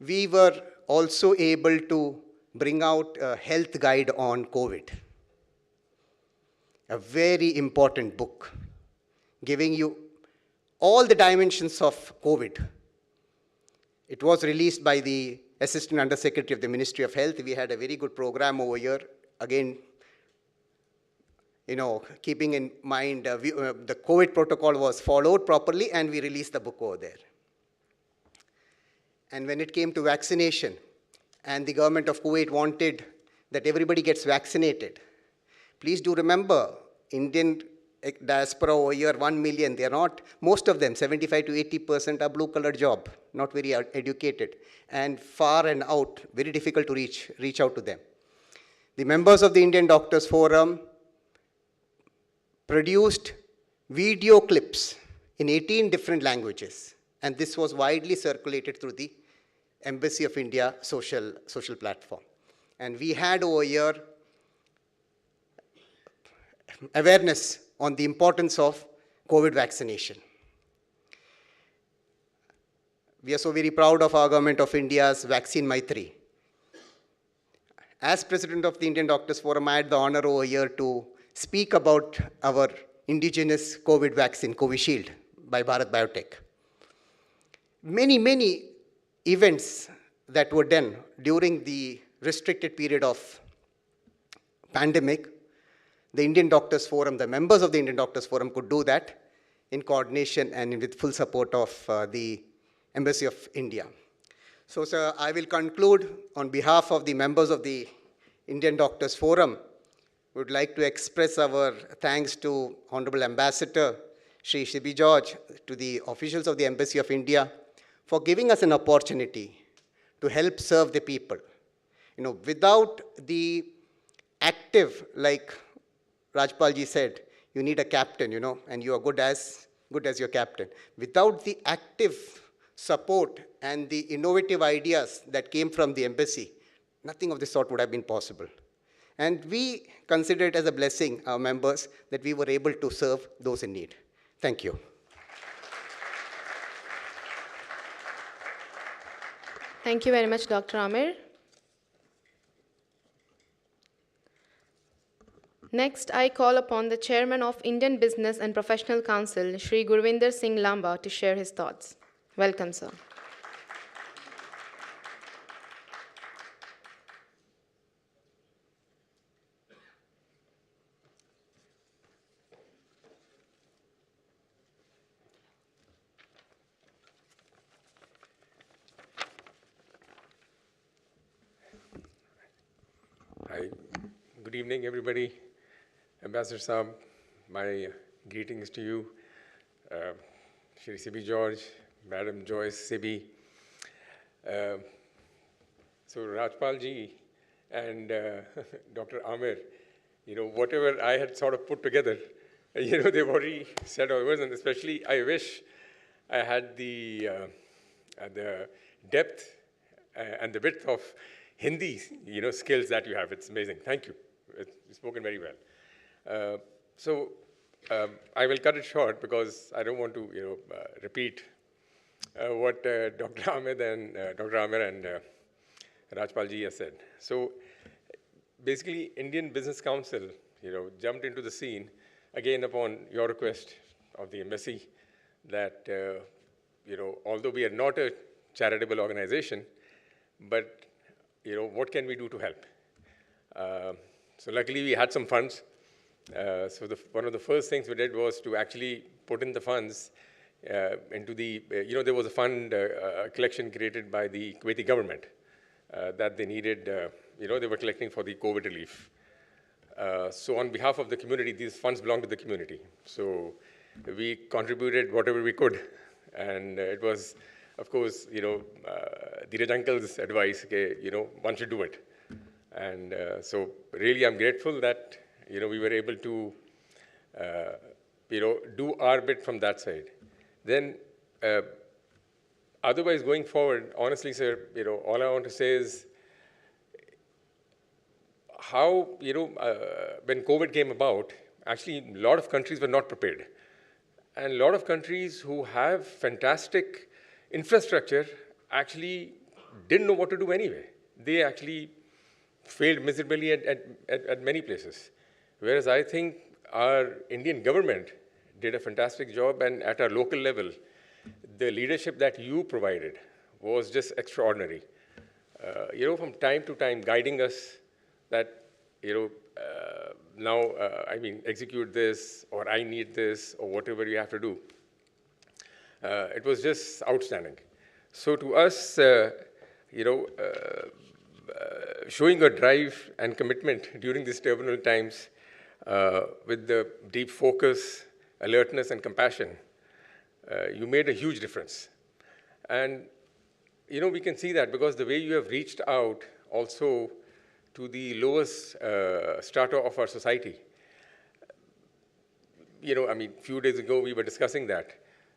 We were also able to bring out a health guide on COVID, a very important book, giving you all the dimensions of COVID. It was released by the Assistant Undersecretary of the Ministry of Health. We had a very good program over here. Again, keeping in mind the COVID protocol was followed properly, and we released the book over there. And when it came to vaccination, and the government of Kuwait wanted that everybody gets vaccinated, please do remember, Indian diaspora over here, 1 million, they're not, most of them, 75 to 80% are blue-collar job, not very educated, and far and out, very difficult to reach out to them. The members of the Indian Doctors Forum produced video clips in 18 different languages, and this was widely circulated through the Embassy of India social platform. And we had over here awareness on the importance of COVID vaccination. We are so very proud of our government of India's Vaccine Maitri. As President of the Indian Doctors Forum, I had the honor over here to speak about our indigenous COVID vaccine, Covishield, by Bharat Biotech. Many events that were done during the restricted period of pandemic, the Indian Doctors Forum, the members of the Indian Doctors Forum could do that in coordination and with full support of the Embassy of India. So, sir, I will conclude on behalf of the members of the Indian Doctors Forum. We would like to express our thanks to Honorable Ambassador Shri Shibi George, to the officials of the Embassy of India, for giving us an opportunity to help serve the people. Without the active, like Rajpalji said, you need a captain, and you are good as your captain. Without the active support and the innovative ideas that came from the embassy, nothing of this sort would have been possible. And we consider it as a blessing, our members, that we were able to serve those in need. Thank you. Thank you very much, Dr. Amir. Next, I call upon the Chairman of Indian Business and Professional Council, Shri Gurvinder Singh Lamba, to share his thoughts. Welcome, sir. Good evening, everybody. Ambassador Saab, my greetings to you. Shri Sibi George, Madam Joyce Sibi. So Rajpal ji and Dr. Amir, whatever I had sort of put together, they've already said all words, and especially I wish I had the depth and the width of Hindi, skills that you have. It's amazing. Thank you. It's spoken very well. I will cut it short because I don't want to, repeat what Dr. Ahmed and Dr. Amir and Rajpal ji has said. So basically, Indian Business Council, jumped into the scene again upon your request of the embassy that, although we are not a charitable organization, but what can we do to help? So luckily, we had some funds. One of the first things we did was to actually put in the funds into the, there was a fund collection created by the Kuwaiti government that they needed, they were collecting for the COVID relief. So on behalf of the community, these funds belong to the community. So we contributed whatever we could. And it was, of course, Dheeraj uncle's advice, okay, one should do it. And so really I'm grateful that, we were able to, do our bit from that side. Then, otherwise going forward, honestly, sir, all I want to say is how, when COVID came about, actually a lot of countries were not prepared. And a lot of countries who have fantastic infrastructure actually didn't know what to do anyway. They actually failed miserably at many places. Whereas I think our Indian government did a fantastic job, and at our local level, the leadership that you provided was just extraordinary. From time to time, guiding us that, execute this, or I need this, or whatever you have to do. It was just outstanding. So to us, showing a drive and commitment during these turbulent times with the deep focus, alertness, and compassion, you made a huge difference. And, we can see that because the way you have reached out also to the lowest strata of our society. Few days ago, we were discussing that.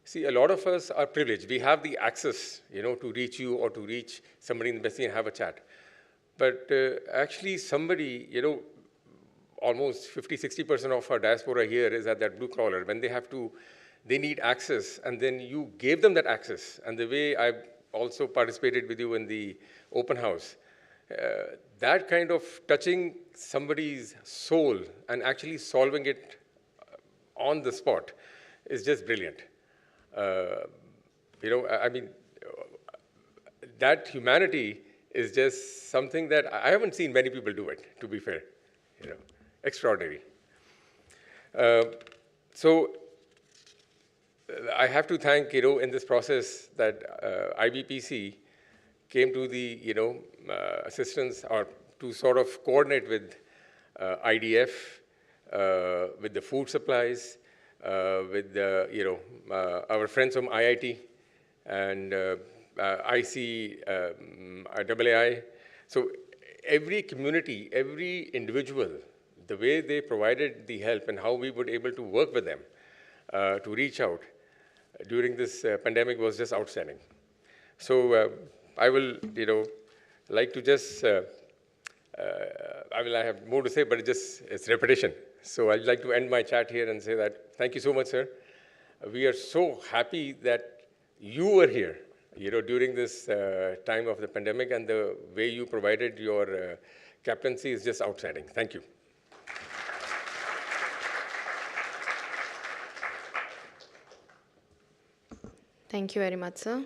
See, a lot of us are privileged. We have the access, to reach you or to reach somebody in the embassy and have a chat. But actually somebody, almost 50–60% of our diaspora here is at that blue collar. When they need access, and then you gave them that access. And the way I also participated with you in the open house, that kind of touching somebody's soul and actually solving it on the spot is just brilliant. That humanity is just something that I haven't seen many people do it, to be fair. Extraordinary. So I have to thank, in this process that IBPC came to the, assistance or to sort of coordinate with IDF, with the food supplies, with the, our friends from IIT and IAI. So every community, every individual, the way they provided the help and how we were able to work with them to reach out during this pandemic was just outstanding. So I will, like to just, I have more to say, but it's repetition. So I'd like to end my chat here and say that thank you so much, sir. We are so happy that you were here, during this time of the pandemic, and the way you provided your captaincy is just outstanding. Thank you. Thank you very much, sir.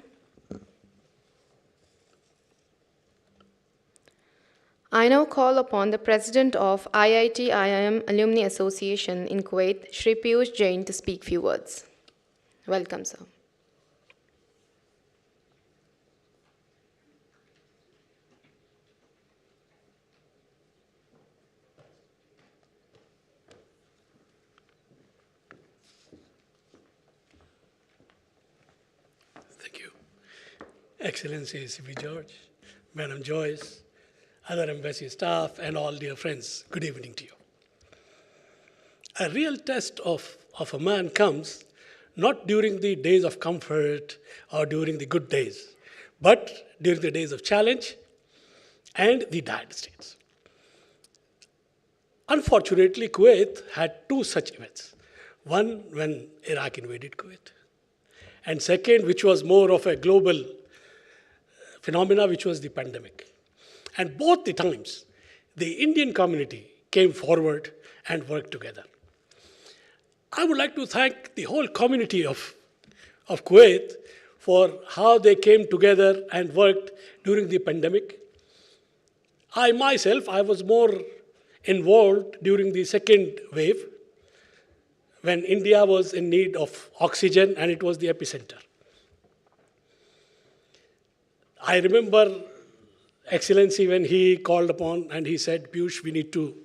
I now call upon the President of IIT-IIM Alumni Association in Kuwait, Shri Piyush Jain, to speak few words. Welcome, sir. Excellency C.B. George, Madam Joyce, other embassy staff, and all dear friends, good evening to you. A real test of a man comes not during the days of comfort or during the good days, but during the days of challenge and the dire states. Unfortunately, Kuwait had two such events. One, when Iraq invaded Kuwait, and second, which was more of a global phenomena, which was the pandemic. And both the times, the Indian community came forward and worked together. I would like to thank the whole community of Kuwait for how they came together and worked during the pandemic. I myself, I was more involved during the second wave, when India was in need of oxygen and it was the epicenter. I remember Excellency when he called upon and he said, Piyush, we need to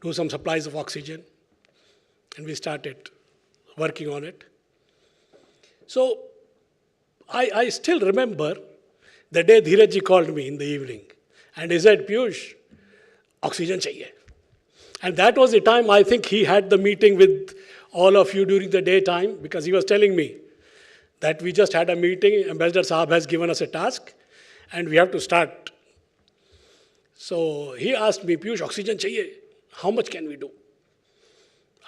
do some supplies of oxygen. And we started working on it. So I still remember the day Dheerajji called me in the evening and he said, Piyush, oxygen chahiye. And that was the time I think he had the meeting with all of you during the daytime, because he was telling me that we just had a meeting, Ambassador Saab has given us a task and we have to start. So he asked me, Piyush, oxygen chahiye, how much can we do?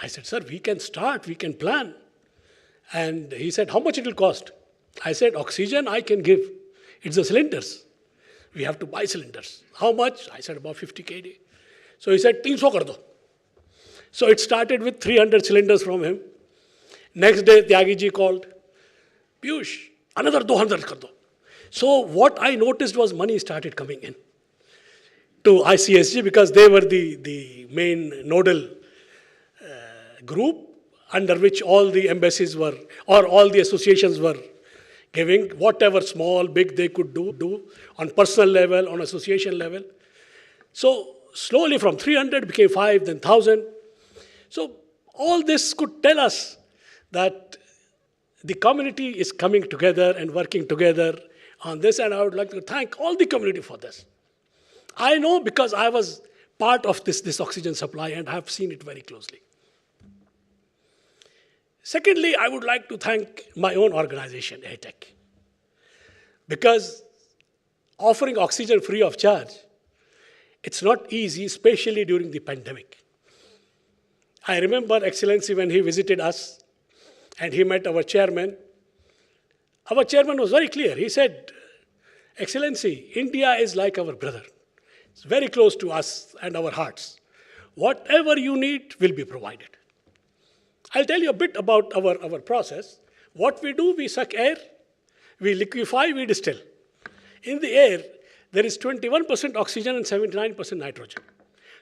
I said, sir, we can start, we can plan. And he said, how much it will cost? I said, oxygen I can give. It's the cylinders. We have to buy cylinders. How much? I said, about 50 kd. So he said, 300 kar do. So it started with 300 cylinders from him. Next day, Tyagi ji called, Piyush, another 200 kar do. So what I noticed was money started coming in to ICSG, because they were the main nodal group under which all the embassies were, or all the associations were giving whatever small, big they could do on personal level, on association level. So slowly from 300 became 5, then 1,000. So all this could tell us that the community is coming together and working together on this, and I would like to thank all the community for this. I know because I was part of this oxygen supply and I have seen it very closely. Secondly, I would like to thank my own organization, ATEC, because offering oxygen free of charge, it's not easy, especially during the pandemic. I remember Excellency when he visited us and he met our chairman. Our chairman was very clear. He said, Excellency, India is like our brother. It's very close to us and our hearts. Whatever you need will be provided. I'll tell you a bit about our process. What we do, we suck air, we liquefy, we distill. In the air, there is 21% oxygen and 79% nitrogen.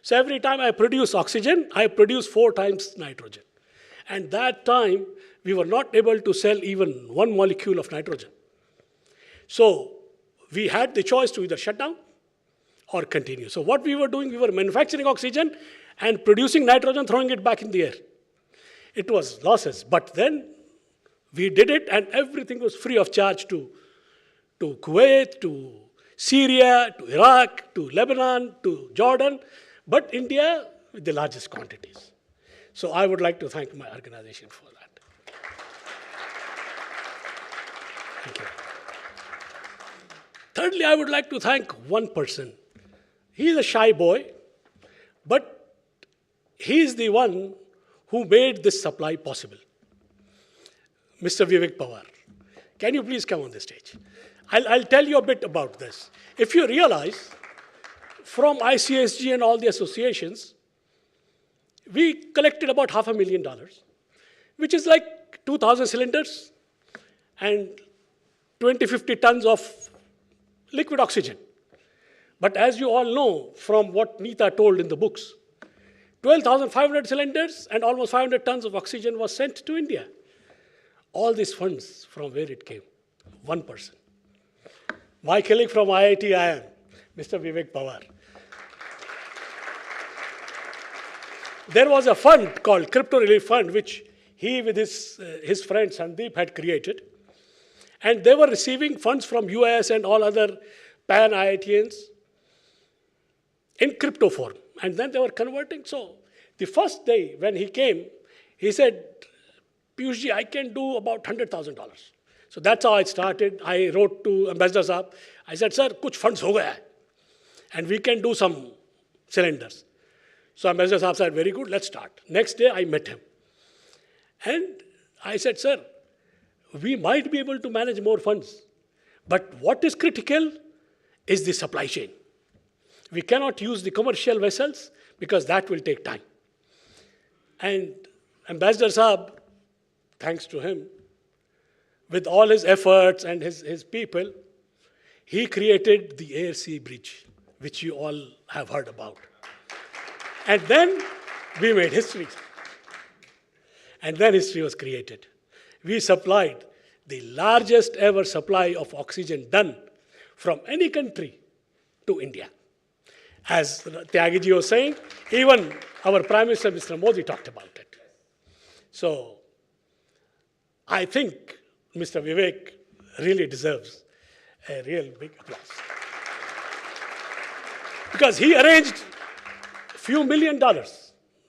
So every time I produce oxygen, I produce 4 times nitrogen. And that time, we were not able to sell even 1 molecule of nitrogen. So we had the choice to either shut down or continue. So what we were doing, we were manufacturing oxygen and producing nitrogen, throwing it back in the air. It was losses, but then we did it and everything was free of charge to Kuwait, to Syria, to Iraq, to Lebanon, to Jordan, but India with the largest quantities. So I would like to thank my organization for that. Thank you. Thirdly, I would like to thank one person. He is a shy boy, but he is the one who made this supply possible. Mr. Vivek Pawar, can you please come on the stage? I'll tell you a bit about this. If you realize, from ICSG and all the associations, we collected about $500,000, which is like 2,000 cylinders and 50 tons of liquid oxygen. But as you all know, from what Neeta told in the books, 12,500 cylinders and almost 500 tons of oxygen was sent to India. All these funds, from where it came? One person. My colleague from IIT IIM, Mr. Vivek Pawar. There was a fund called Crypto Relief Fund, which he with his friend Sandeep had created. And they were receiving funds from US and all other pan IITians in crypto form. And then they were converting. So the first day when he came, he said, Piyushji, I can do about $100,000. So that's how I started. I wrote to Ambassador Saab. I said, sir, kuch funds ho gaya hai, and we can do some cylinders. So Ambassador Saab said, very good, let's start. Next day I met him. And I said, sir, we might be able to manage more funds. But what is critical is the supply chain. We cannot use the commercial vessels because that will take time. And Ambassador Saab, thanks to him, with all his efforts and his people, he created the air-sea bridge, which you all have heard about. And then we made history. And then history was created. We supplied the largest ever supply of oxygen done from any country to India. As Tyagiji was saying, even our Prime Minister, Mr. Modi, talked about it. So I think Mr. Vivek really deserves a real big applause. Because he arranged a few $1 million,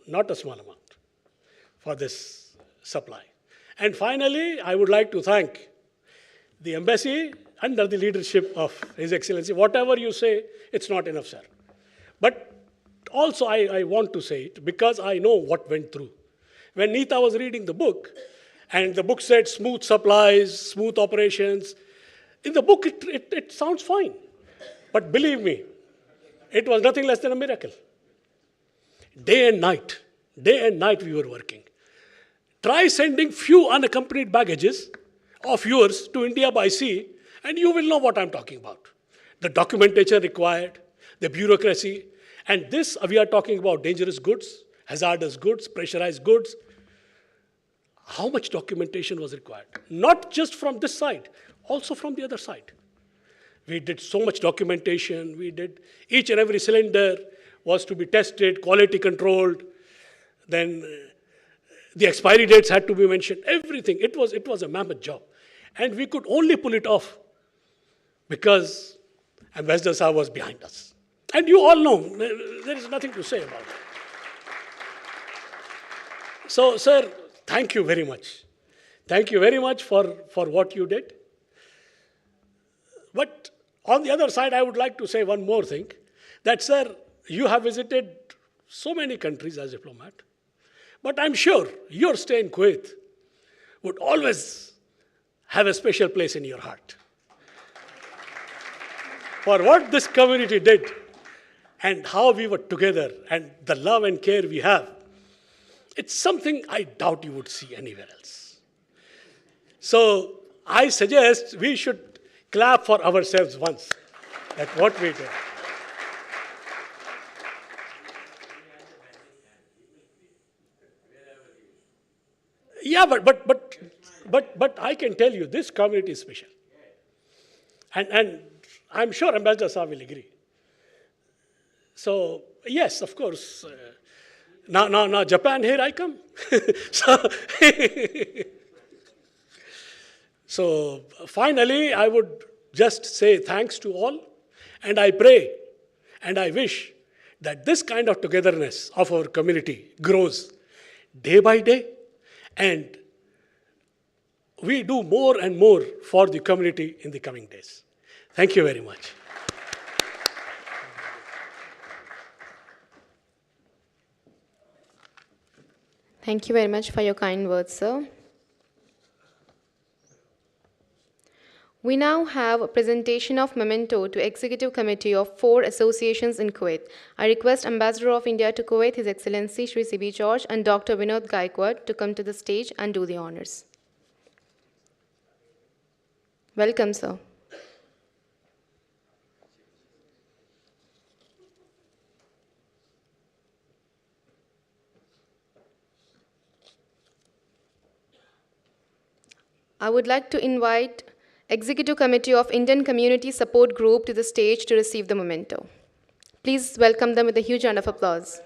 not a small amount, for this supply. And finally, I would like to thank the embassy under the leadership of His Excellency. Whatever you say, it's not enough, sir. But also I want to say it because I know what went through. When Neeta was reading the book, and the book said smooth supplies, smooth operations, in the book it sounds fine. But believe me, it was nothing less than a miracle. Day and night we were working. Try sending few unaccompanied baggages of yours to India by sea, and you will know what I'm talking about. The documentation required, the bureaucracy, and this we are talking about dangerous goods, hazardous goods, pressurized goods. How much documentation was required? Not just from this side, also from the other side. We did so much documentation. We did each and every cylinder was to be tested, quality controlled. Then the expiry dates had to be mentioned. Everything. It was a mammoth job. And we could only pull it off because Ambassador Saab was behind us. And you all know, there is nothing to say about it. So, sir, thank you very much. Thank you very much for what you did. But on the other side, I would like to say one more thing. That, sir, you have visited so many countries as diplomat. But I'm sure your stay in Kuwait would always have a special place in your heart. For what this community did and how we were together and the love and care we have, it's something I doubt you would see anywhere else. So I suggest we should clap for ourselves once at what we did. Yeah, but I can tell you this community is special. And I'm sure Ambassador Saab will agree. So, yes, of course. Now Japan, here I come. So finally, I would just say thanks to all. And I pray and I wish that this kind of togetherness of our community grows day by day. And we do more and more for the community in the coming days. Thank you very much. Thank you very much for your kind words, sir. We now have a presentation of memento to Executive Committee of 4 associations in Kuwait. I request Ambassador of India to Kuwait, His Excellency Shri C.B. George and Dr. Vinod Gaikwad to come to the stage and do the honors. Welcome, sir. I would like to invite Executive Committee of Indian Community Support Group to the stage to receive the memento. Please welcome them with a huge round of applause.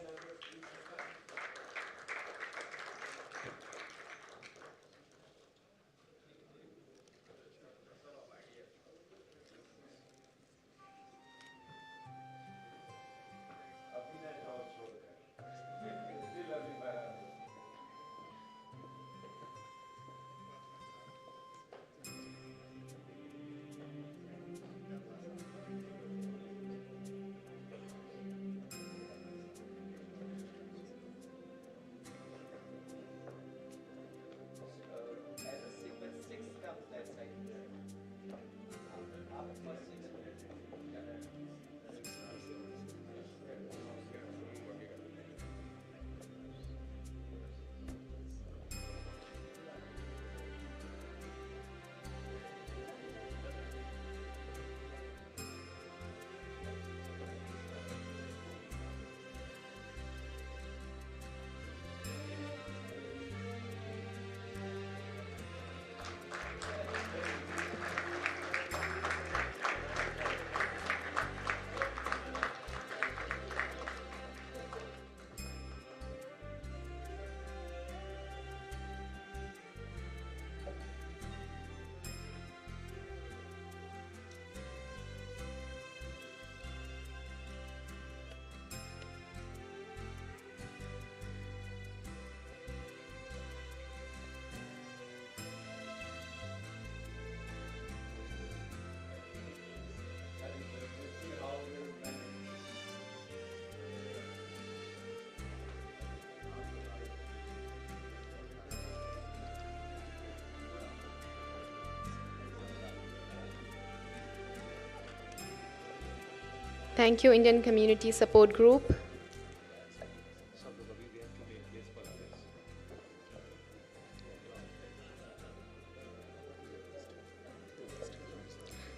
Thank you, Indian Community Support Group.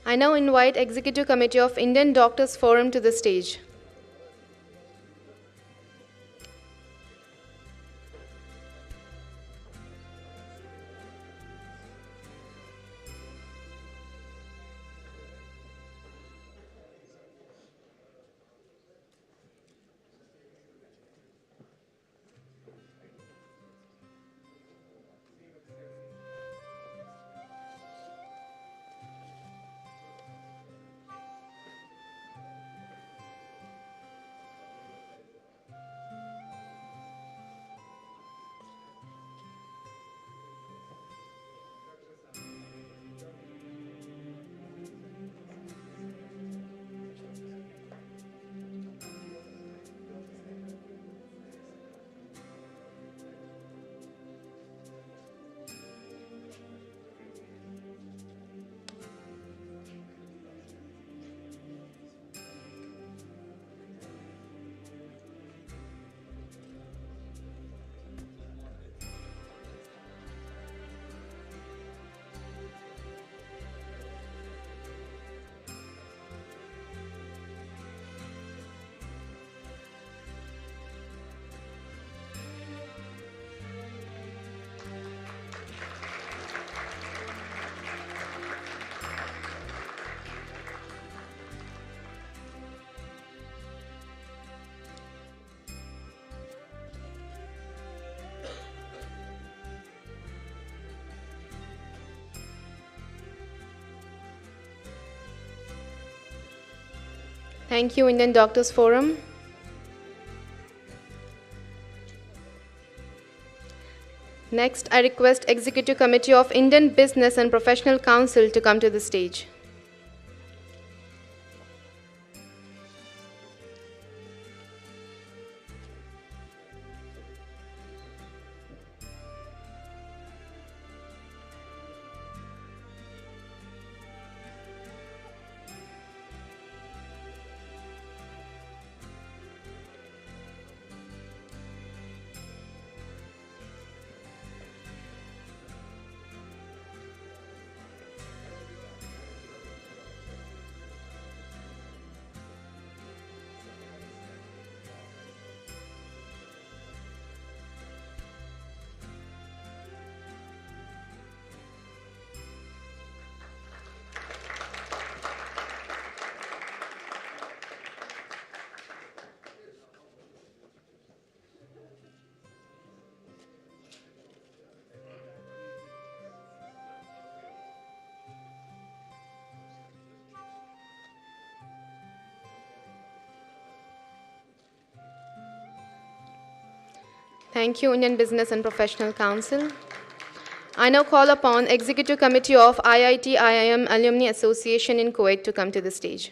I now invite Executive Committee of Indian Doctors Forum to the stage. Thank you, Indian Doctors Forum. Next, I request Executive Committee of Indian Business and Professional Council to come to the stage. Thank you, Indian Business and Professional Council. I now call upon Executive Committee of IIT IIM Alumni Association in Kuwait to come to the stage.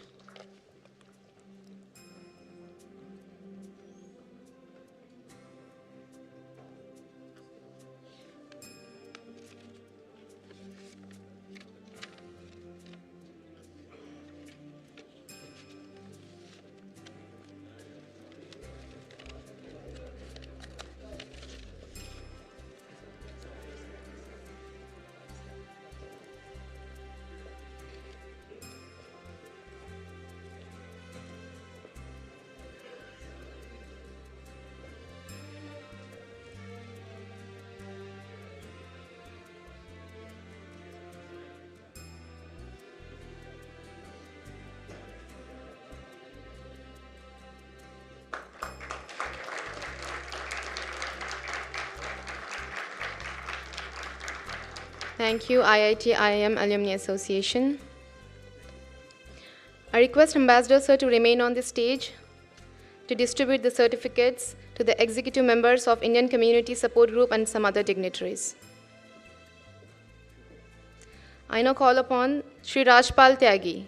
Thank you, IIT IIM Alumni Association. I request Ambassador Sir to remain on the stage to distribute the certificates to the executive members of Indian Community Support Group and some other dignitaries. I now call upon Shri Rajpal Tyagi.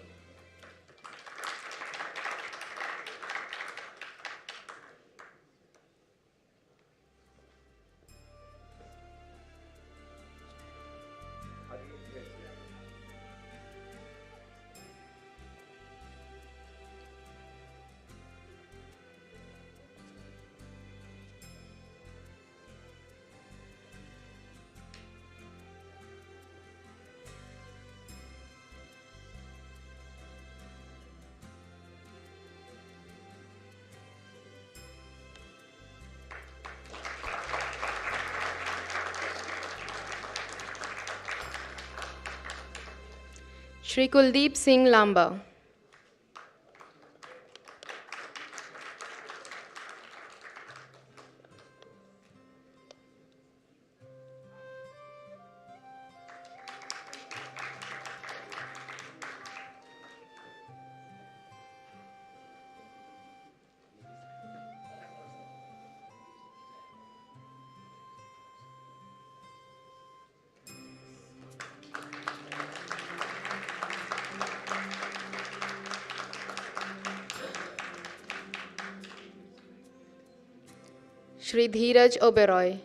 Shri Kuldeep Singh Lamba. Shri Dheeraj Oberoi.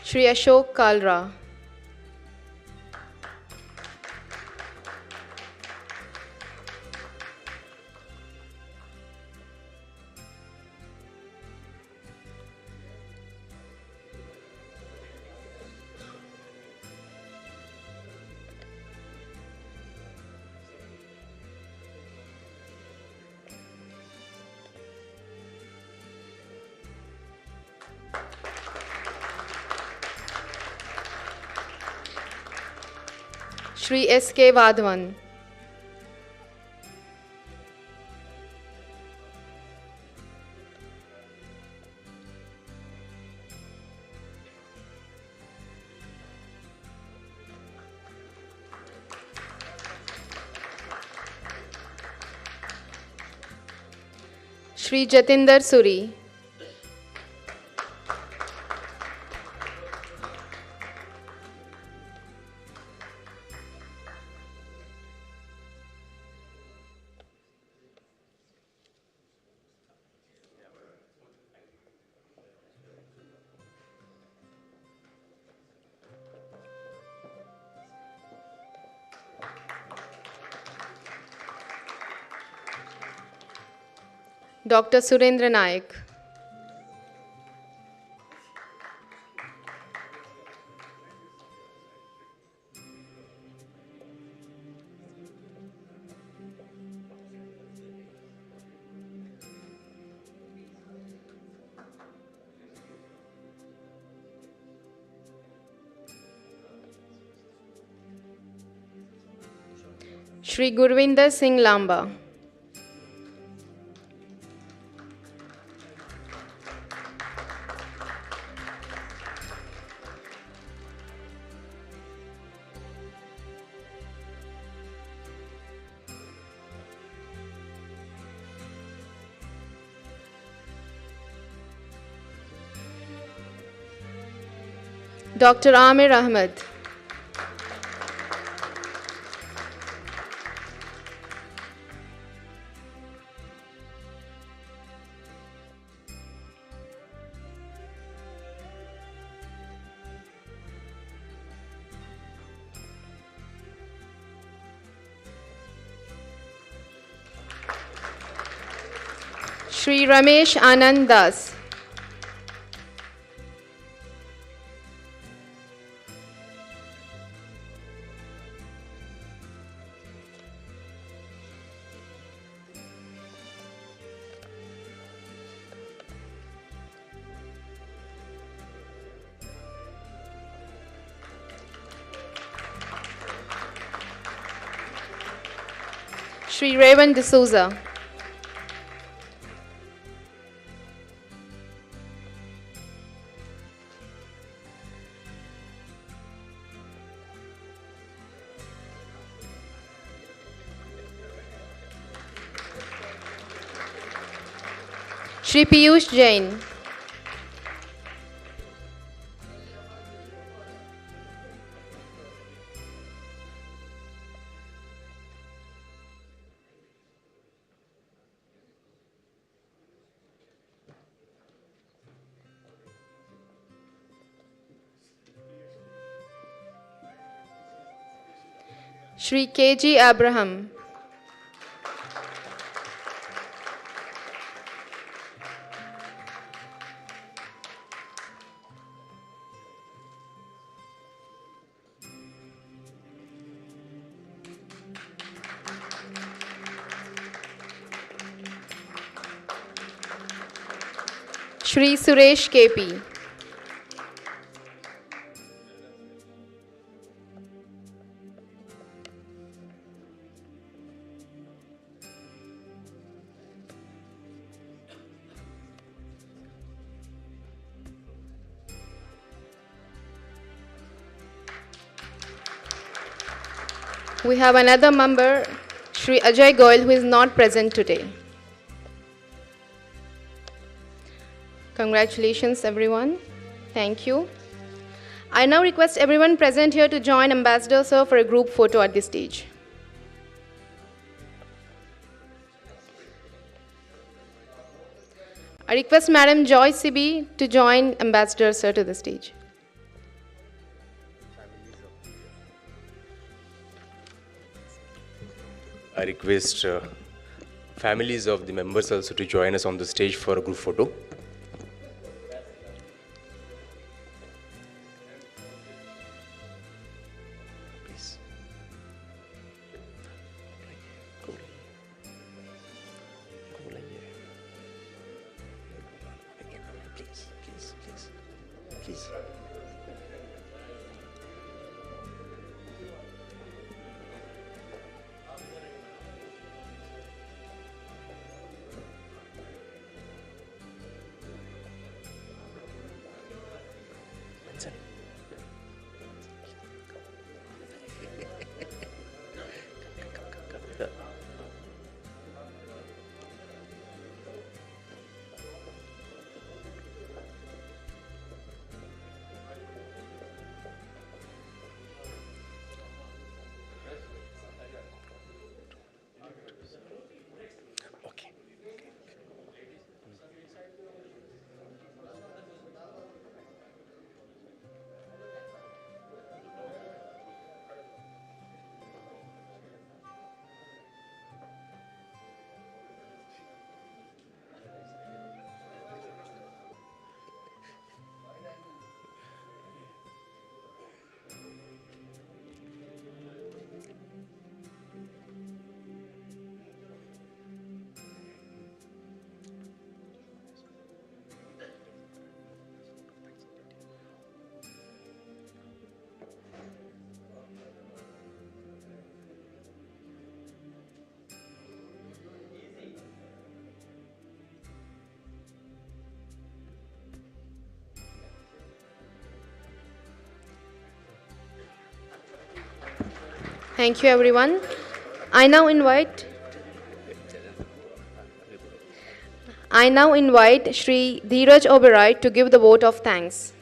Shri Ashok Kalra. Shri S.K. Vadhavan. Shri Jatinder Suri. Dr. Surendra Naik. Shri Gurvinder Singh Lamba. Dr. Amir Ahmed. Shri Ramesh Anand Das. Shri Revan D'Souza. Shri Piyush Jain. Shri K.G. Abraham. Shri Suresh K.P. We have another member, Shri Ajay Goyal, who is not present today. Congratulations, everyone. Thank you. I now request everyone present here to join Ambassador Sir for a group photo at this stage. I request Madam Joy Sibi to join Ambassador Sir to the stage. I request families of the members also to join us on the stage for a group photo. Please. Please. Okay. Thank you, everyone. I now invite Shri Dheeraj Oberoi to give the vote of thanks.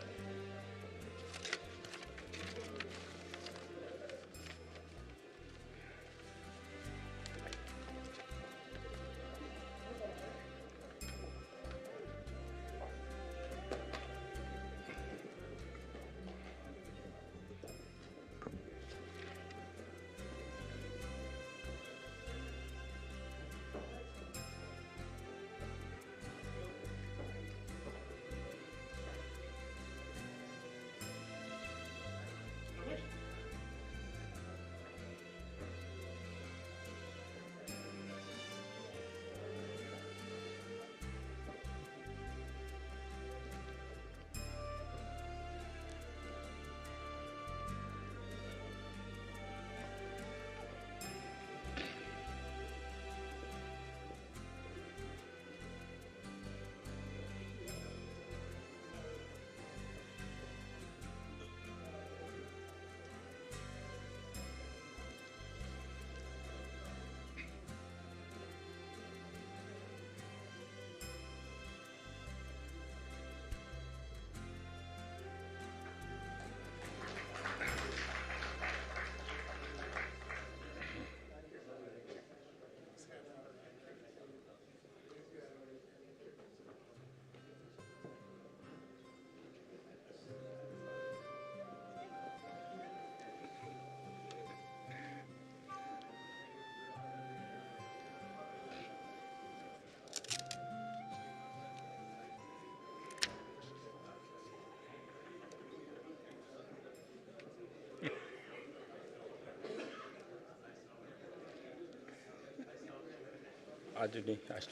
आज नहीं, आज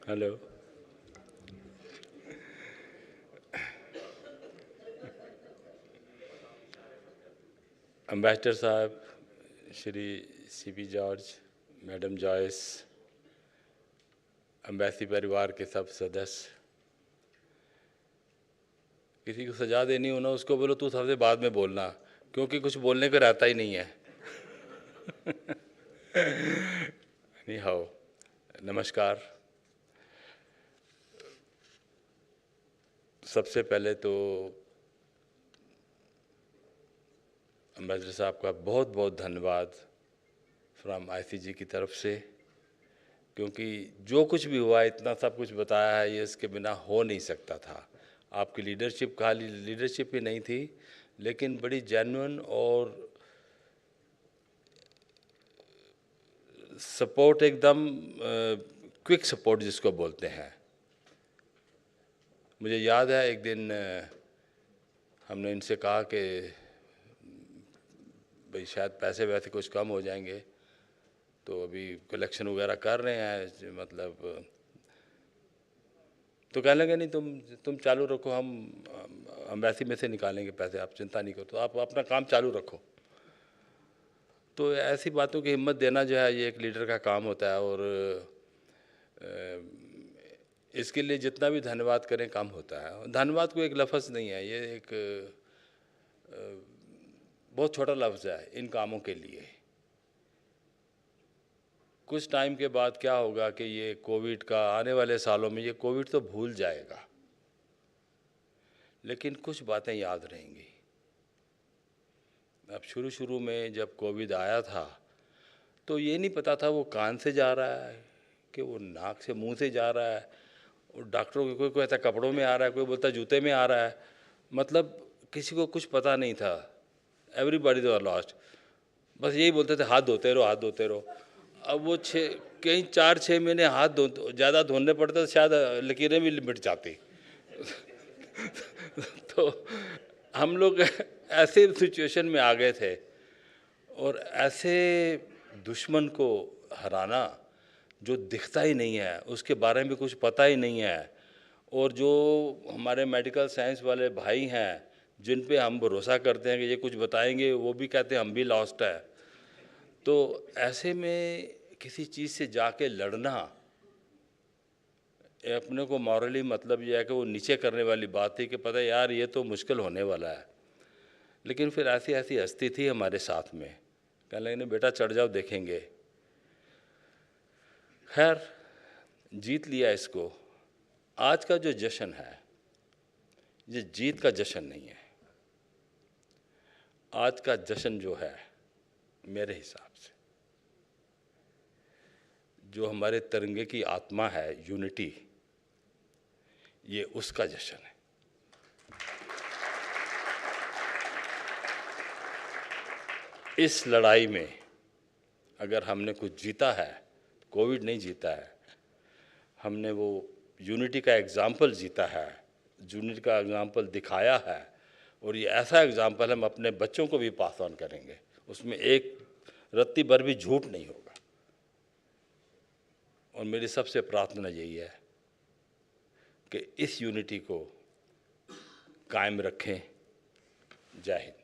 hello, ambassador साहब, Shri CB George, madam Joyce, embassy परिवार के सब सदस्य, किसी को सजा देनी हो ना उसको बोलो तू सबसे बाद में बोलना, क्योंकि कुछ बोलने को रहता ही नहीं है। नहीं हाओ, नमस्कार। सबसे पहले तो एम्बेसडर साहब का बहुत बहुत धन्यवाद फ्रॉम आईसीजी की तरफ से, क्योंकि जो कुछ भी हुआ इतना सब कुछ बताया है ये इसके बिना हो नहीं सकता था। आपकी लीडरशिप खाली लीडरशिप ही नहीं थी, लेकिन बड़ी जेन्युइन और सपोर्ट एकदम क्विक सपोर्ट जिसको बोलते हैं। मुझे याद है एक दिन हमने इनसे कहा कि भाई शायद पैसे वैसे कुछ कम हो जाएंगे, तो अभी कलेक्शन वगैरह कर रहे हैं, मतलब तो कहने लगे नहीं तुम चालू रखो, हम एम्बेसी में से निकालेंगे पैसे, आप चिंता नहीं करो, तो आप अपना काम चालू रखो। तो ऐसी बातों की हिम्मत देना जो है ये एक लीडर का काम होता है, और इसके लिए जितना भी धन्यवाद करें कम होता है। धन्यवाद को एक लफ्ज़ नहीं है, ये एक बहुत छोटा लफ्ज़ है इन कामों के लिए। कुछ टाइम के बाद क्या होगा कि ये कोविड का आने वाले सालों में ये कोविड तो भूल जाएगा, लेकिन कुछ बातें याद रहेंगी। अब शुरू में जब कोविड आया था तो ये नहीं पता था वो कान से जा रहा है कि वो नाक से मुंह से जा रहा है, और डॉक्टरों को कोई कहता कपड़ों में आ रहा है, कोई बोलता जूते में आ रहा है, मतलब किसी को कुछ पता नहीं था। एवरीबॉडी वर लॉस्ट, बस यही बोलते थे हाथ धोते रहो, हाथ धोते रहो। अब वो कहीं 4-6 महीने हाथ ज़्यादा धोने पड़ते तो शायद लकीरें भी मिट जाती। तो हम लोग ऐसे सिचुएशन में आ गए थे, और ऐसे दुश्मन को हराना जो दिखता ही नहीं है, उसके बारे में कुछ पता ही नहीं है, और जो हमारे मेडिकल साइंस वाले भाई हैं जिन पे हम भरोसा करते हैं कि ये कुछ बताएंगे, वो भी कहते हैं हम भी लॉस्ट है। तो ऐसे में किसी चीज़ से जाके लड़ना ये अपने को मॉरली मतलब ये है कि वो नीचे करने वाली बात थी कि पता है यार ये तो मुश्किल होने वाला है। लेकिन फिर ऐसी हस्ती थी हमारे साथ में, कहने लगे बेटा चढ़ जाओ देखेंगे। खैर जीत लिया इसको। आज का जो जश्न है ये जीत का जश्न नहीं है, आज का जश्न जो है मेरे हिसाब से जो हमारे तिरंगे की आत्मा है, यूनिटी, ये उसका जश्न है। इस लड़ाई में अगर हमने कुछ जीता है, कोविड नहीं जीता है, हमने वो यूनिटी का एग्जाम्पल जीता है, यूनिटी का एग्जाम्पल दिखाया है, और ये ऐसा एग्जाम्पल हम अपने बच्चों को भी पास ऑन करेंगे, उसमें एक रत्ती भर भी झूठ नहीं होगा। और मेरी सबसे प्रार्थना यही है कि इस यूनिटी को कायम रखें। जय हिंद।